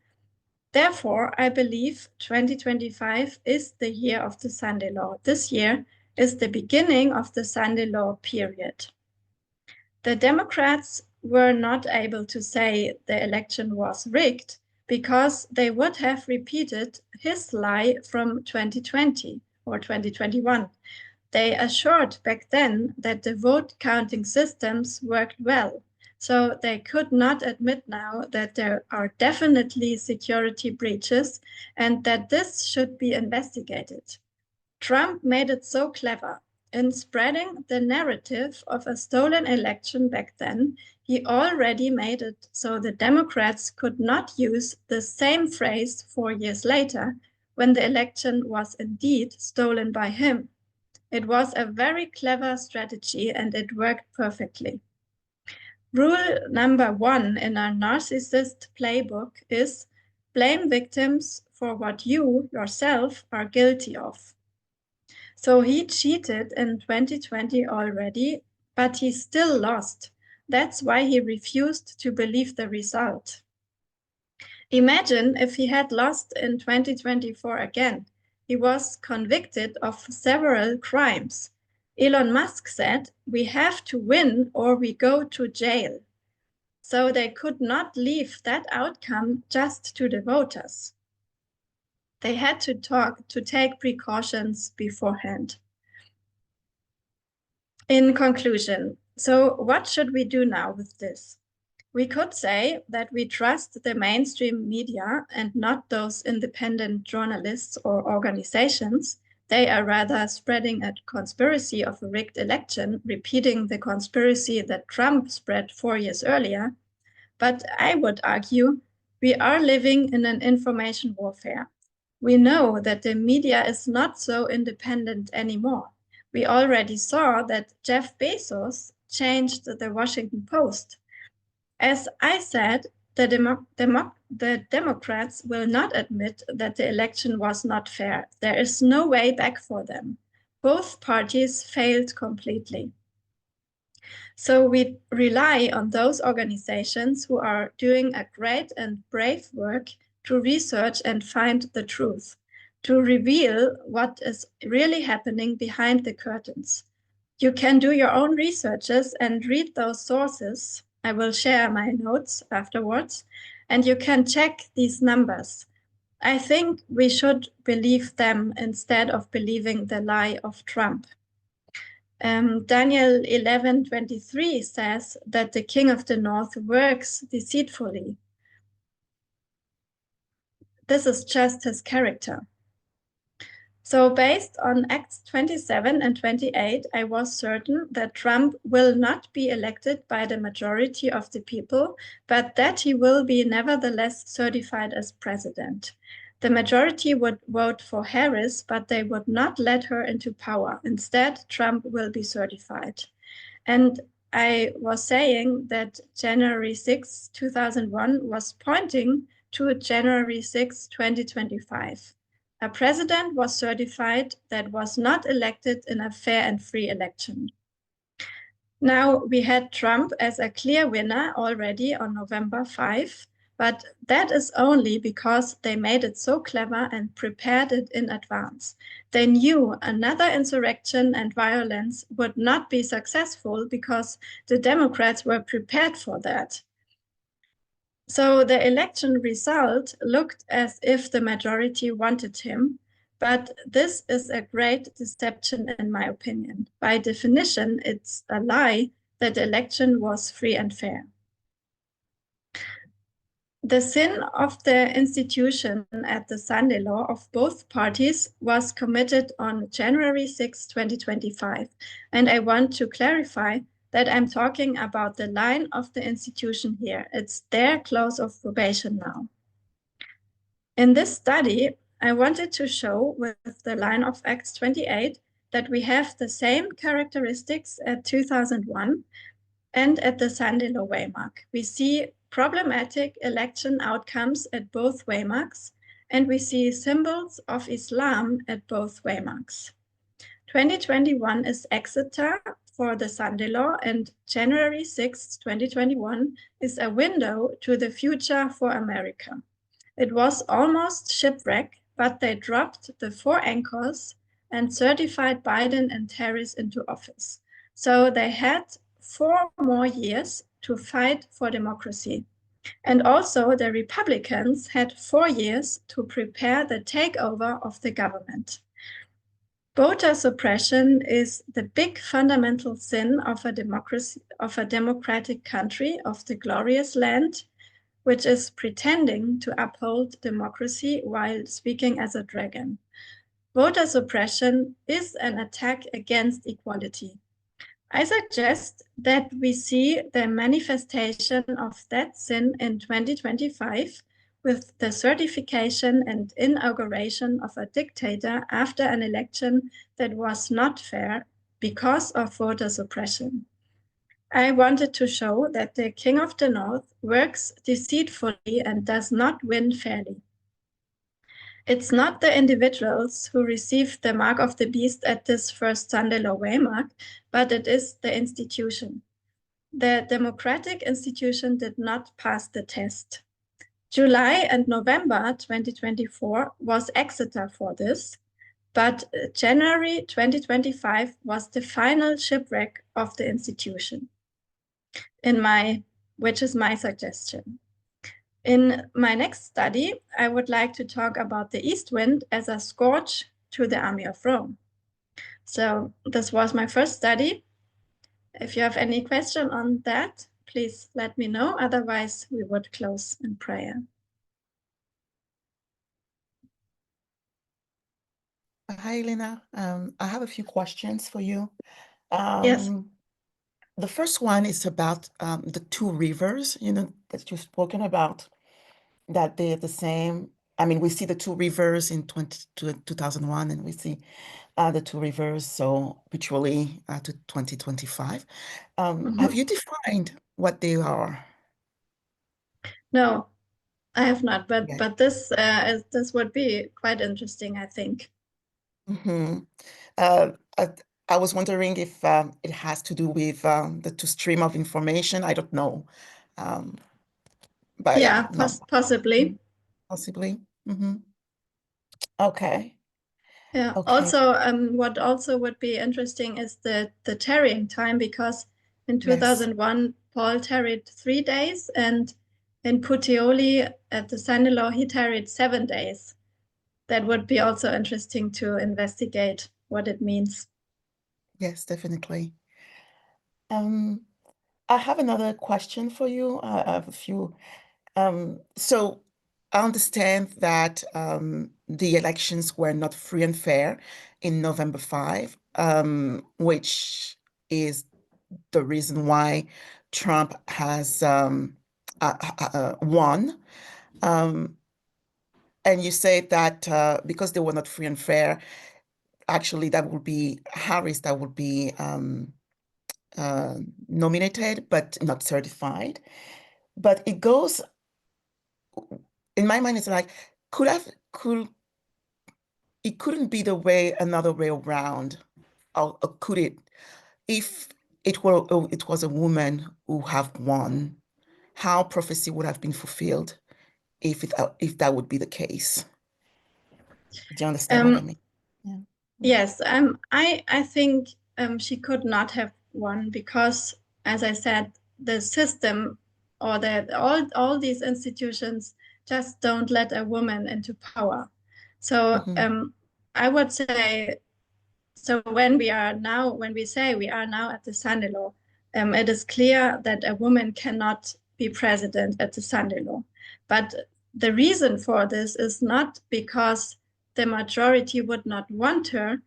Therefore, I believe 2025 is the year of the Sunday Law. This year is the beginning of the Sunday Law period. The Democrats were not able to say the election was rigged because they would have repeated his lie from 2020 or 2021. They assured back then that the vote counting systems worked well. So they could not admit now that there are definitely security breaches and that this should be investigated. Trump made it so clever. In spreading the narrative of a stolen election back then, he already made it so the Democrats could not use the same phrase 4 years later when the election was indeed stolen by him. It was a very clever strategy and it worked perfectly. Rule number 1 in our narcissist playbook is blame victims for what you yourself are guilty of. So he cheated in 2020 already, but he still lost. That's why he refused to believe the result. Imagine if he had lost in 2024 again. He was convicted of several crimes. Elon Musk said, we have to win or we go to jail. So they could not leave that outcome just to the voters. They had to take precautions beforehand. In conclusion, so what should we do now with this? We could say that we trust the mainstream media and not those independent journalists or organizations They are rather spreading a conspiracy of a rigged election, repeating the conspiracy that Trump spread 4 years earlier. But I would argue we are living in an information warfare. We know that the media is not so independent anymore. We already saw that Jeff Bezos changed the Washington Post. As I said, the Democrats will not admit that the election was not fair. There is no way back for them. Both parties failed completely. So we rely on those organizations who are doing a great and brave work to research and find the truth, to reveal what is really happening behind the curtains. You can do your own researches and read those sources. I will share my notes afterwards, and you can check these numbers. I think we should believe them instead of believing the lie of Trump. Daniel 11:23 says that the king of the north works deceitfully. This is just his character. So based on Acts 27 and 28, I was certain that Trump will not be elected by the majority of the people, but that he will be nevertheless certified as president. The majority would vote for Harris, but they would not let her into power. Instead, Trump will be certified. And I was saying that January 6, 2001 was pointing to January 6, 2025. A president was certified that was not elected in a fair and free election. Now, we had Trump as a clear winner already on November 5, but that is only because they made it so clever and prepared it in advance. They knew another insurrection and violence would not be successful because the Democrats were prepared for that. So the election result looked as if the majority wanted him, but this is a great deception in my opinion. By definition, it's a lie that the election was free and fair. The sin of the institution at the Sunday Law of both parties was committed on January 6, 2025, and I want to clarify that I'm talking about the line of the institution here. It's their close of probation now. In this study, I wanted to show with the line of Acts 28 that we have the same characteristics at 2001 and at the Sunday Law waymark. We see problematic election outcomes at both waymarks, and we see symbols of Islam at both waymarks. 2021 is Exeter for the Sunday Law, and January 6, 2021 is a window to the future for America. It was almost shipwreck, but they dropped the 4 anchors and certified Biden and Harris into office. So they had 4 more years to fight for democracy. And also the Republicans had 4 years to prepare the takeover of the government. Voter suppression is the big fundamental sin of a democracy, of a democratic country, of the glorious land, which is pretending to uphold democracy while speaking as a dragon. Voter suppression is an attack against equality. I suggest that we see the manifestation of that sin in 2025 with the certification and inauguration of a dictator after an election that was not fair because of voter suppression. I wanted to show that the King of the North works deceitfully and does not win fairly. It's not the individuals who receive the mark of the beast at this first Sunday Law waymark, but it is the institution. The democratic institution did not pass the test. July and November 2024 was Exeter for this, but January 2025 was the final shipwreck of the institution, which is my suggestion. In my next study, I would like to talk about the east wind as a scourge to the army of Rome. So this was my first study. If you have any question on that, please let me know. Otherwise, we would close in prayer. Hi, Elena. I have a few questions for you. Yes. The first one is about the two rivers, that you've spoken about, that they're the same. I mean, we see the two rivers in 2001, and we see the two rivers, so virtually to 2025. Have Mhm. you defined what they are? No, I have not, Yeah. but this would be quite interesting, I think. hmm Uh, I, I was wondering if it has to do with the two stream of information. I don't know. Um, but yeah, Yeah, no, possibly. possibly. Okay. Yeah. Okay. Also, what also would be interesting is the tarrying time, because in Yes. 2001 Paul tarried 3 days, and in Puteoli at the son-in-law he tarried 7 days. That would be also interesting to investigate what it means. Yes, definitely. Um, I have another question for you. I have a few. So I understand that the elections were not free and fair in November 5, which is the reason why Trump has won. Um, and you say that because they were not free and fair, actually that would be Harris that would be nominated but not certified. But it goes, in my mind, it's like, could it couldn't be the way another way around, or could it? If it was a woman who have won, how prophecy would have been fulfilled if that would be the case. Do you understand what I Um, mean? Yeah. yes, I think she could not have won because, as I said, the system or all these institutions just don't let a woman into power. So hmm I would say, so when we say we are now at the son-in-law, it is clear that a woman cannot be president at the son-in-law. But the reason for this is not because the majority would not want her,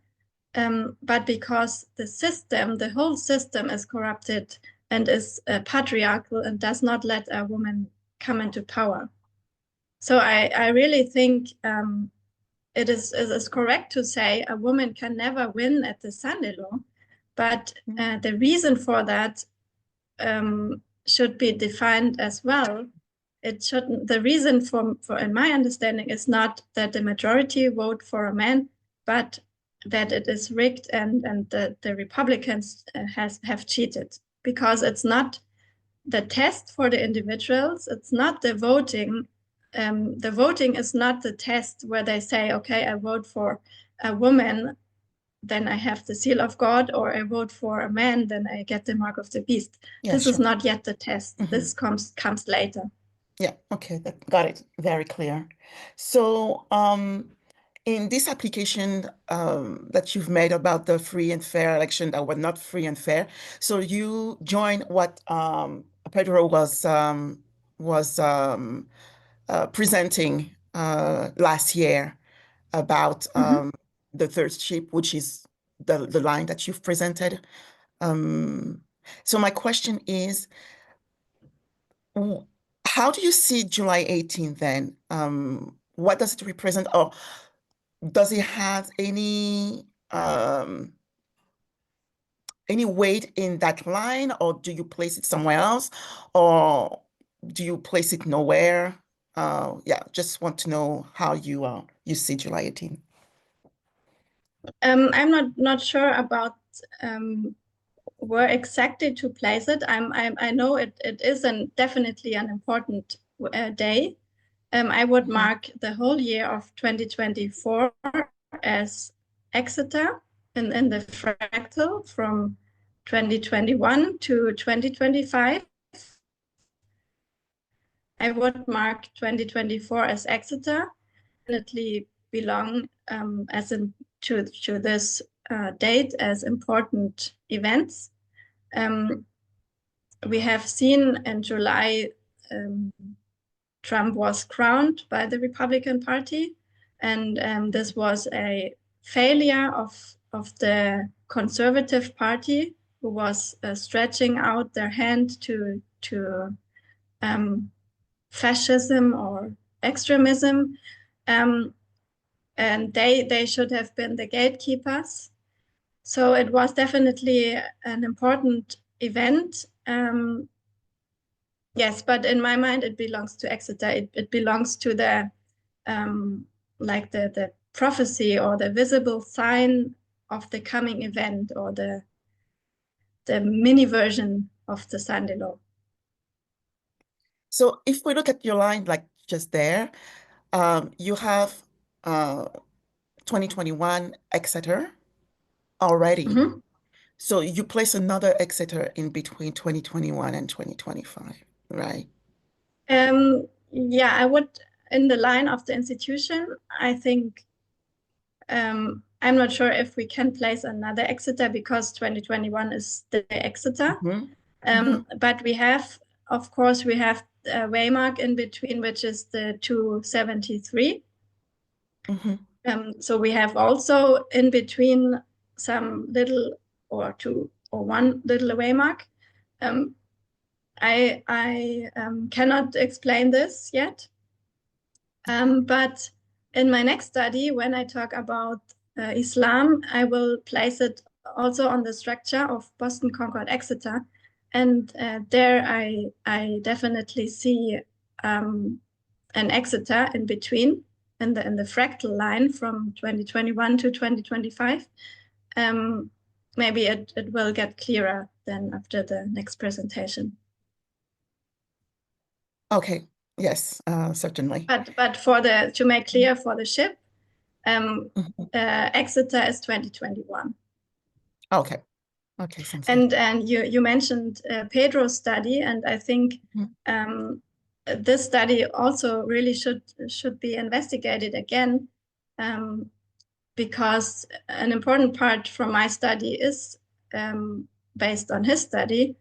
but because the whole system is corrupted and is patriarchal and does not let a woman come into power. So I really think it is correct to say a woman can never win at the son-in-law, but the reason for that should be defined as well. It shouldn't. The reason in my understanding, is not that the majority vote for a man, but that it is rigged and the Republicans have cheated, because it's not the test for the individuals. It's not the voting. The voting is not the test where they say, okay, I vote for a woman, then I have the seal of God, or I vote for a man, then I get the mark of the beast. Yeah, This is sure. not yet the test. hmm This comes later. Yeah, okay, got it. Very clear. So, in this application that you've made about the free and fair election that were not free and fair, so you join what Pedro was presenting last year about Mhm. the third ship, which is the line that you've presented. Um, so my question is, how do you see July 18th then? What does it represent, or does it have any weight in that line, or do you place it somewhere else, or do you place it nowhere? Yeah, just want to know how you see July 18th. I'm not sure about where exactly to place it. I know it is definitely an important day. I would Mhm. mark the whole year of 2024 as Exeter in the fractal from 2021 to 2025. I would mark 2024 as Exeter, definitely belong to this date as important events. Um, we have seen in July, Trump was crowned by the Republican Party, and this was a failure of the Conservative Party, who was stretching out their hand to fascism or extremism, and they should have been the gatekeepers. So it was definitely an important event. Yes, but in my mind, it belongs to Exeter. It belongs to the like the prophecy or the visible sign of the coming event, or the mini version of the Sunday law. So if we look at your line, like just there, you have 2021 Exeter already. Mm-hmm. So you place another Exeter in between 2021 and 2025, right? Yeah, I would, in the line of the institution, I think, I'm not sure if we can place another Exeter, because 2021 is the Exeter. But we have, of course, we have Waymark in between, which is the 273. So we have also in between some little, or two or one little Waymark. I cannot explain this yet. But in my next study, when I talk about Islam, I will place it also on the structure of Boston, Concord, Exeter. And there I definitely see an Exeter in between, in the fractal line from 2021 to 2025. Maybe it will get clearer then after the next presentation. Okay, yes, certainly. But to make clear for the ship, Exeter is 2021. Okay. Okay, sounds good. And you mentioned Pedro's study, and I think this study also really should be investigated again, because an important part from my study is based on his study.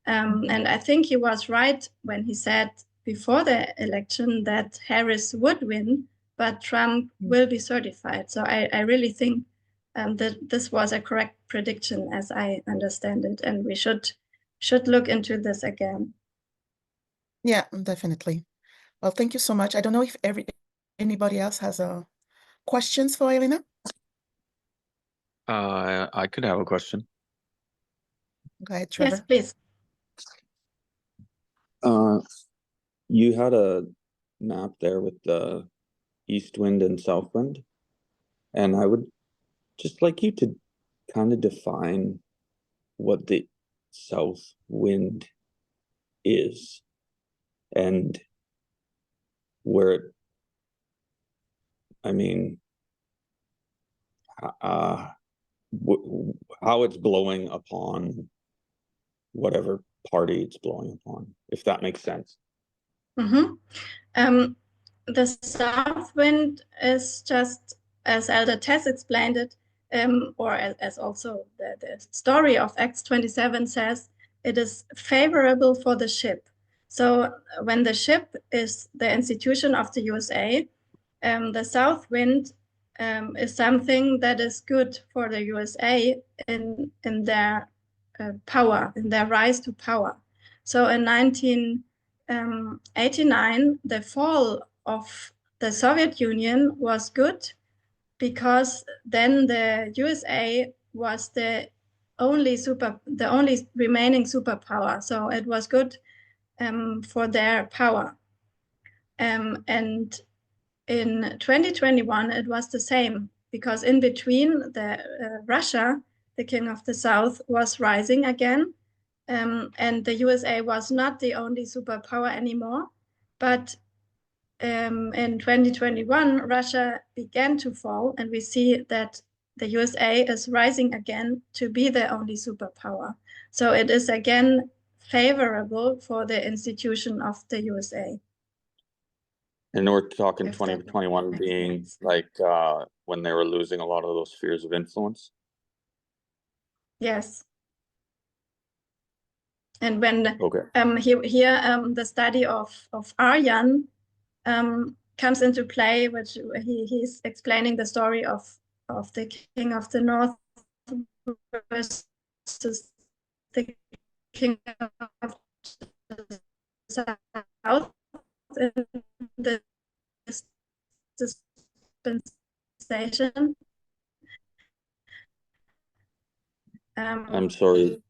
And I think he was right when he said before the election that Harris would win, but Trump will be certified. So I really think that this was a correct prediction, as I understand it, and we should look into this again. Yeah, definitely. Well, thank you so much. I don't know if anybody else has questions for Elena. I could have a question. Go ahead, Trevor. Yes, please. You had a map there with the east wind and south wind, and I would just like you to kind of define what the south wind is and where it, I mean, how it's blowing upon whatever party it's blowing upon, if that makes sense. The south wind is just, as Elder Tess explained it, or as also the story of Acts 27 says, it is favorable for the ship. So when the ship is the institution of the USA, the south wind is something that is good for the USA in their power, in their rise to power. So in 1989, the fall of the Soviet Union was good, because then the USA was the only remaining superpower. So it was good for their power. And in 2021, it was the same, because in between the Russia, the king of the South, was rising again. And the USA was not the only superpower anymore. But in 2021, Russia began to fall, and we see that the USA is rising again to be the only superpower. So it is again favorable for the institution of the USA. And we're talking 2021 being like when they were losing a lot of those spheres of influence? Yes. And when okay. Here the study of Arjan comes into play, which he's explaining the story of of the king of the north versus the king of the south in the dispensation. I'm sorry.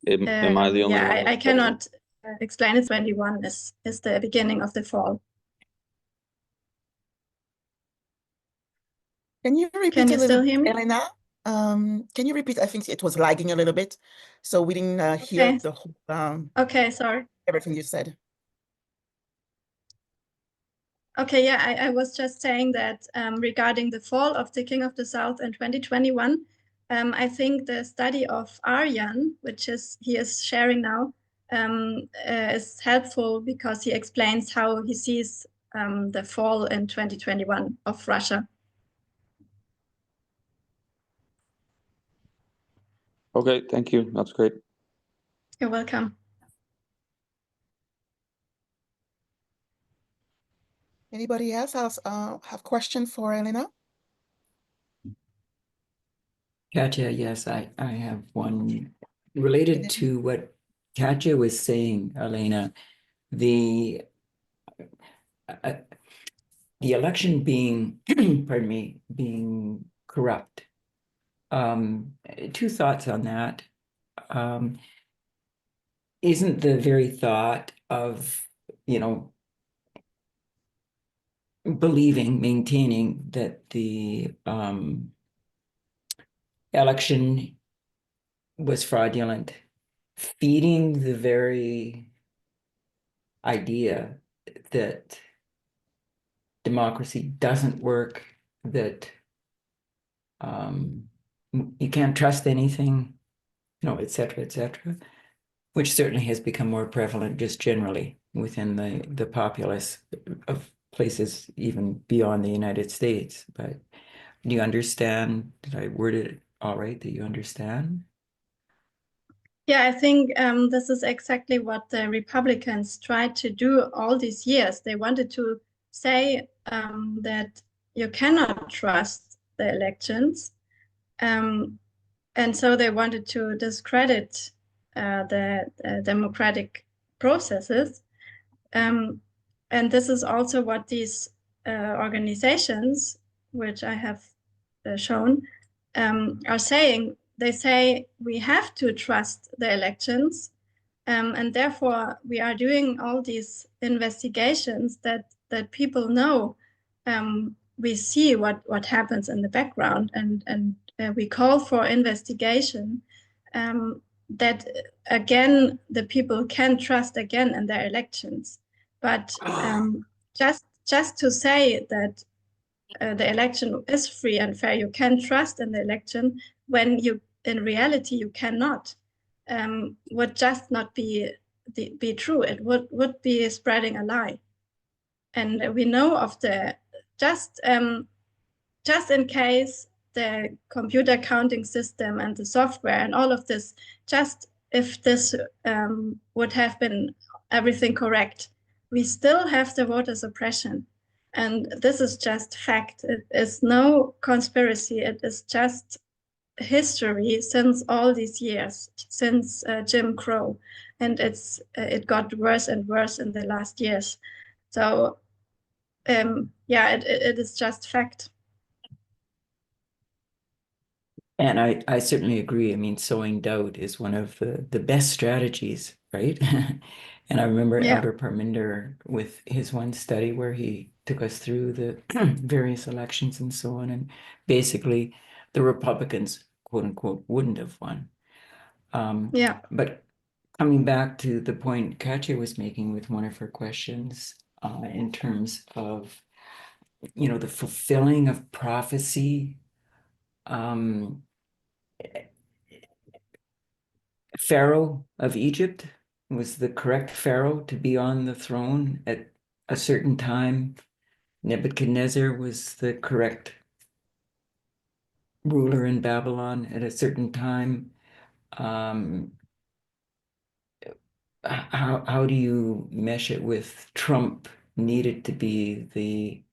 Am I the only one? Yeah, I cannot explain it. 21 is the beginning of the fall. Can you repeat Can a you little still hear me? Elena? Can you repeat? I think it was lagging a little bit, so we didn't hear Okay. the whole Okay, sorry. everything you said. Okay, yeah, I was just saying that regarding the fall of the King of the South in 2021, I think the study of Aryan, which he is sharing now, is helpful because he explains how he sees the fall in 2021 of Russia. Okay, thank you. That's great. You're welcome. Anybody else have questions for Elena? Katja, yes, I have one related to what Katja was saying, Elena. The election being, pardon me, being corrupt. Two thoughts on that. Isn't the very thought of, believing, maintaining that the election was fraudulent, feeding the very idea that democracy doesn't work, that you can't trust anything, et cetera, which certainly has become more prevalent just generally within the populace of places even beyond the United States. But do you understand? Did I word it all right that you understand? Yeah, I think this is exactly what the Republicans tried to do all these years. They wanted to say that you cannot trust the elections. And so they wanted to discredit the democratic processes. And this is also what these organizations, which I have shown, are saying. They say we have to trust the elections, and therefore we are doing all these investigations that people know. We see what happens in the background, and we call for investigation. That again, the people can trust again in their elections. But just to say that the election is free and fair, you can trust in the election when you, in reality, you cannot, would just not be true. It would be spreading a lie. And we know of the just in case the computer counting system and the software and all of this, just if this would have been everything correct, we still have the voter suppression. And this is just fact. It is no conspiracy. It is just history since all these years, since Jim Crow. And it got worse and worse in the last years. So yeah, it is just fact. And I certainly agree. I mean, sowing doubt is one of the best strategies, right? And I remember Yeah. Elder Parminder with his one study where he took us through the various elections and so on. And basically, the Republicans, quote unquote, wouldn't have won. Yeah. But coming back to the point Katja was making with one of her questions, in terms of, the fulfilling of prophecy, Pharaoh of Egypt was the correct Pharaoh to be on the throne at a certain time. Nebuchadnezzar was the correct ruler in Babylon at a certain time. How do you mesh it with Trump needed to be the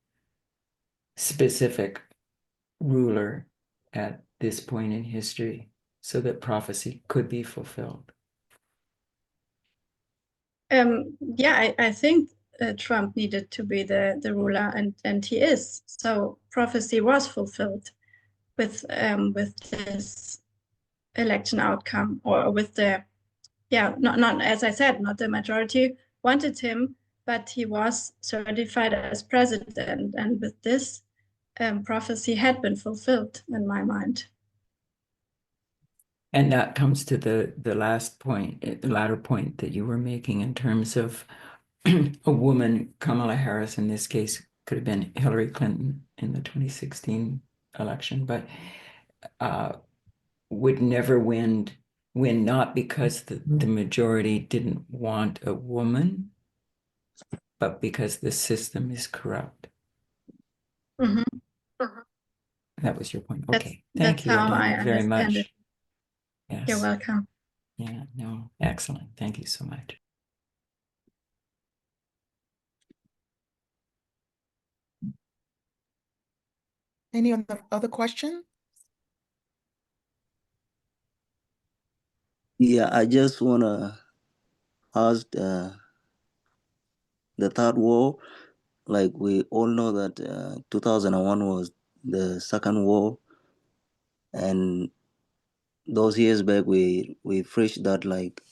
specific ruler at this point in history so that prophecy could be fulfilled? Yeah, I think Trump needed to be the ruler, and he is. So prophecy was fulfilled with this election outcome, or with the, yeah, not as I said, not the majority wanted him, but he was certified as president, and with this prophecy had been fulfilled in my mind. And that comes to the last point, the latter point that you were making in terms of a woman, Kamala Harris in this case, could have been Hillary Clinton in the 2016 election, but would never win not because the majority didn't want a woman, but because the system is corrupt. Mm-hmm. That was your point. That's, Okay. Thank you, how I Elena, very understand much. it. Yes. You're welcome. Yeah, no, excellent. Thank you so much. Any other question? Yeah, I just want to ask the third war. Like we all know that 2001 was the second war, and those years back we preached that like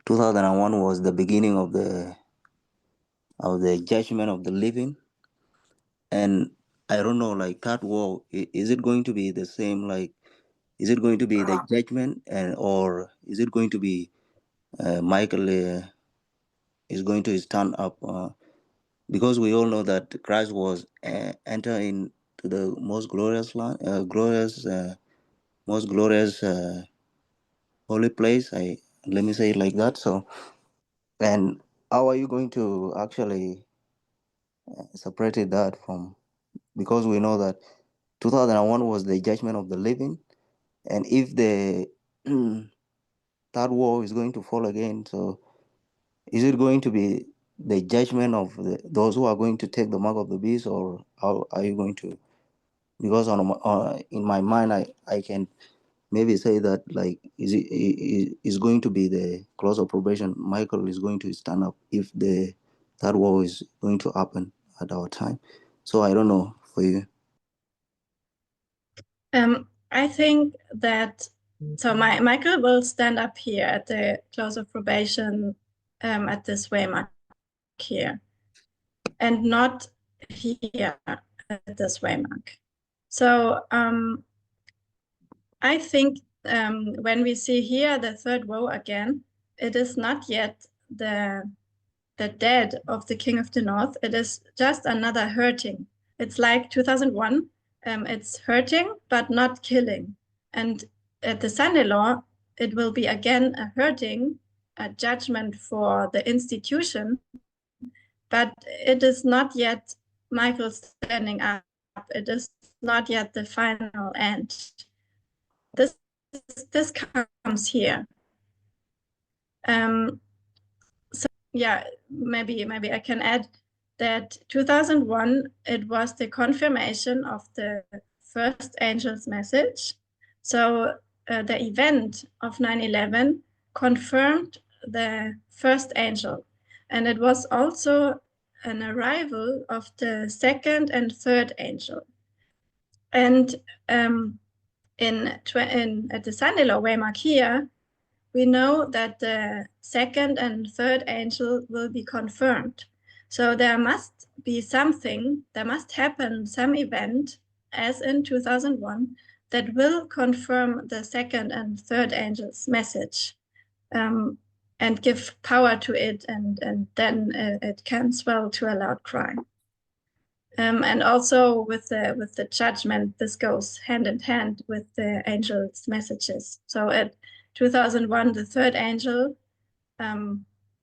2001 was the beginning of the judgment of the living. And I don't know, like third war, is it going to be the same? Like, is it going to be the judgment, and or is it going to be Michael is going to stand up? Because we all know that Christ was entering to the most glorious land, most glorious holy place. Let me say it like that. So, and how are you going to actually separate that from? Because we know that 2001 was the judgment of the living, and if the third war is going to fall again, so is it going to be the judgment of those who are going to take the mark of the beast, or how are you going to? Because in my mind, I can maybe say that like is going to be the close of probation. Michael is going to stand up if the third war is going to happen at our time. So I don't know for you. I think that Michael will stand up here at the close of probation at this waymark here, and not here at this waymark. So I think when we see here the third woe again, it is not yet the dead of the King of the North. It is just another hurting. It's like 2001. It's hurting, but not killing. And at the Sunday law, it will be again a hurting, a judgment for the institution, but it is not yet Michael standing up. It is not yet the final end. This comes here. So yeah, maybe I can add that 2001, it was the confirmation of the first angel's message. So the event of 9/11 confirmed the first angel, and it was also an arrival of the second and third angel. And at the Sunday law waymark here, we know that the second and third angel will be confirmed. So there must be something, there must happen some event, as in 2001, that will confirm the second and third angel's message, and give power to it, and then it can swell to a loud cry. And also with the judgment, this goes hand in hand with the angel's messages. So at 2001, the third angel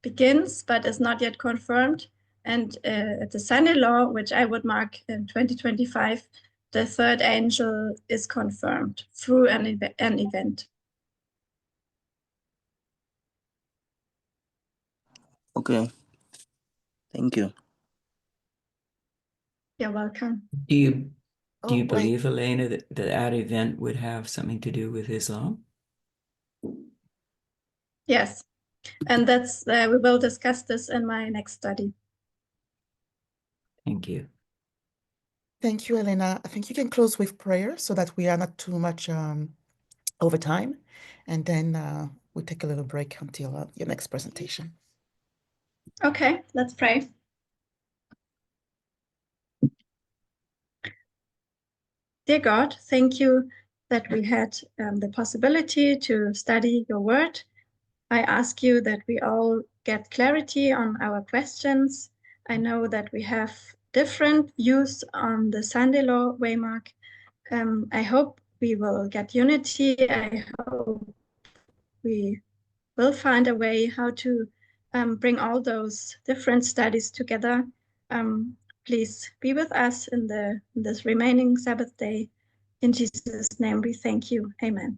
begins, but is not yet confirmed. And at the Sunday law, which I would mark in 2025, the third angel is confirmed through an event. Okay. Thank you. You're welcome. Do you Do you wait. believe, Elena, that that event would have something to do with Islam? Yes, and that's we will discuss this in my next study. Thank you. Thank you, Elena. I think you can close with prayer so that we are not too much over time. And then we'll take a little break until your next presentation. Okay, let's pray. Dear God, thank you that we had the possibility to study your word. I ask you that we all get clarity on our questions. I know that we have different views on the Sunday law, Waymark. I hope we will get unity. I hope we will find a way how to bring all those different studies together. Please be with us in this remaining Sabbath day. In Jesus' name we thank you. Amen.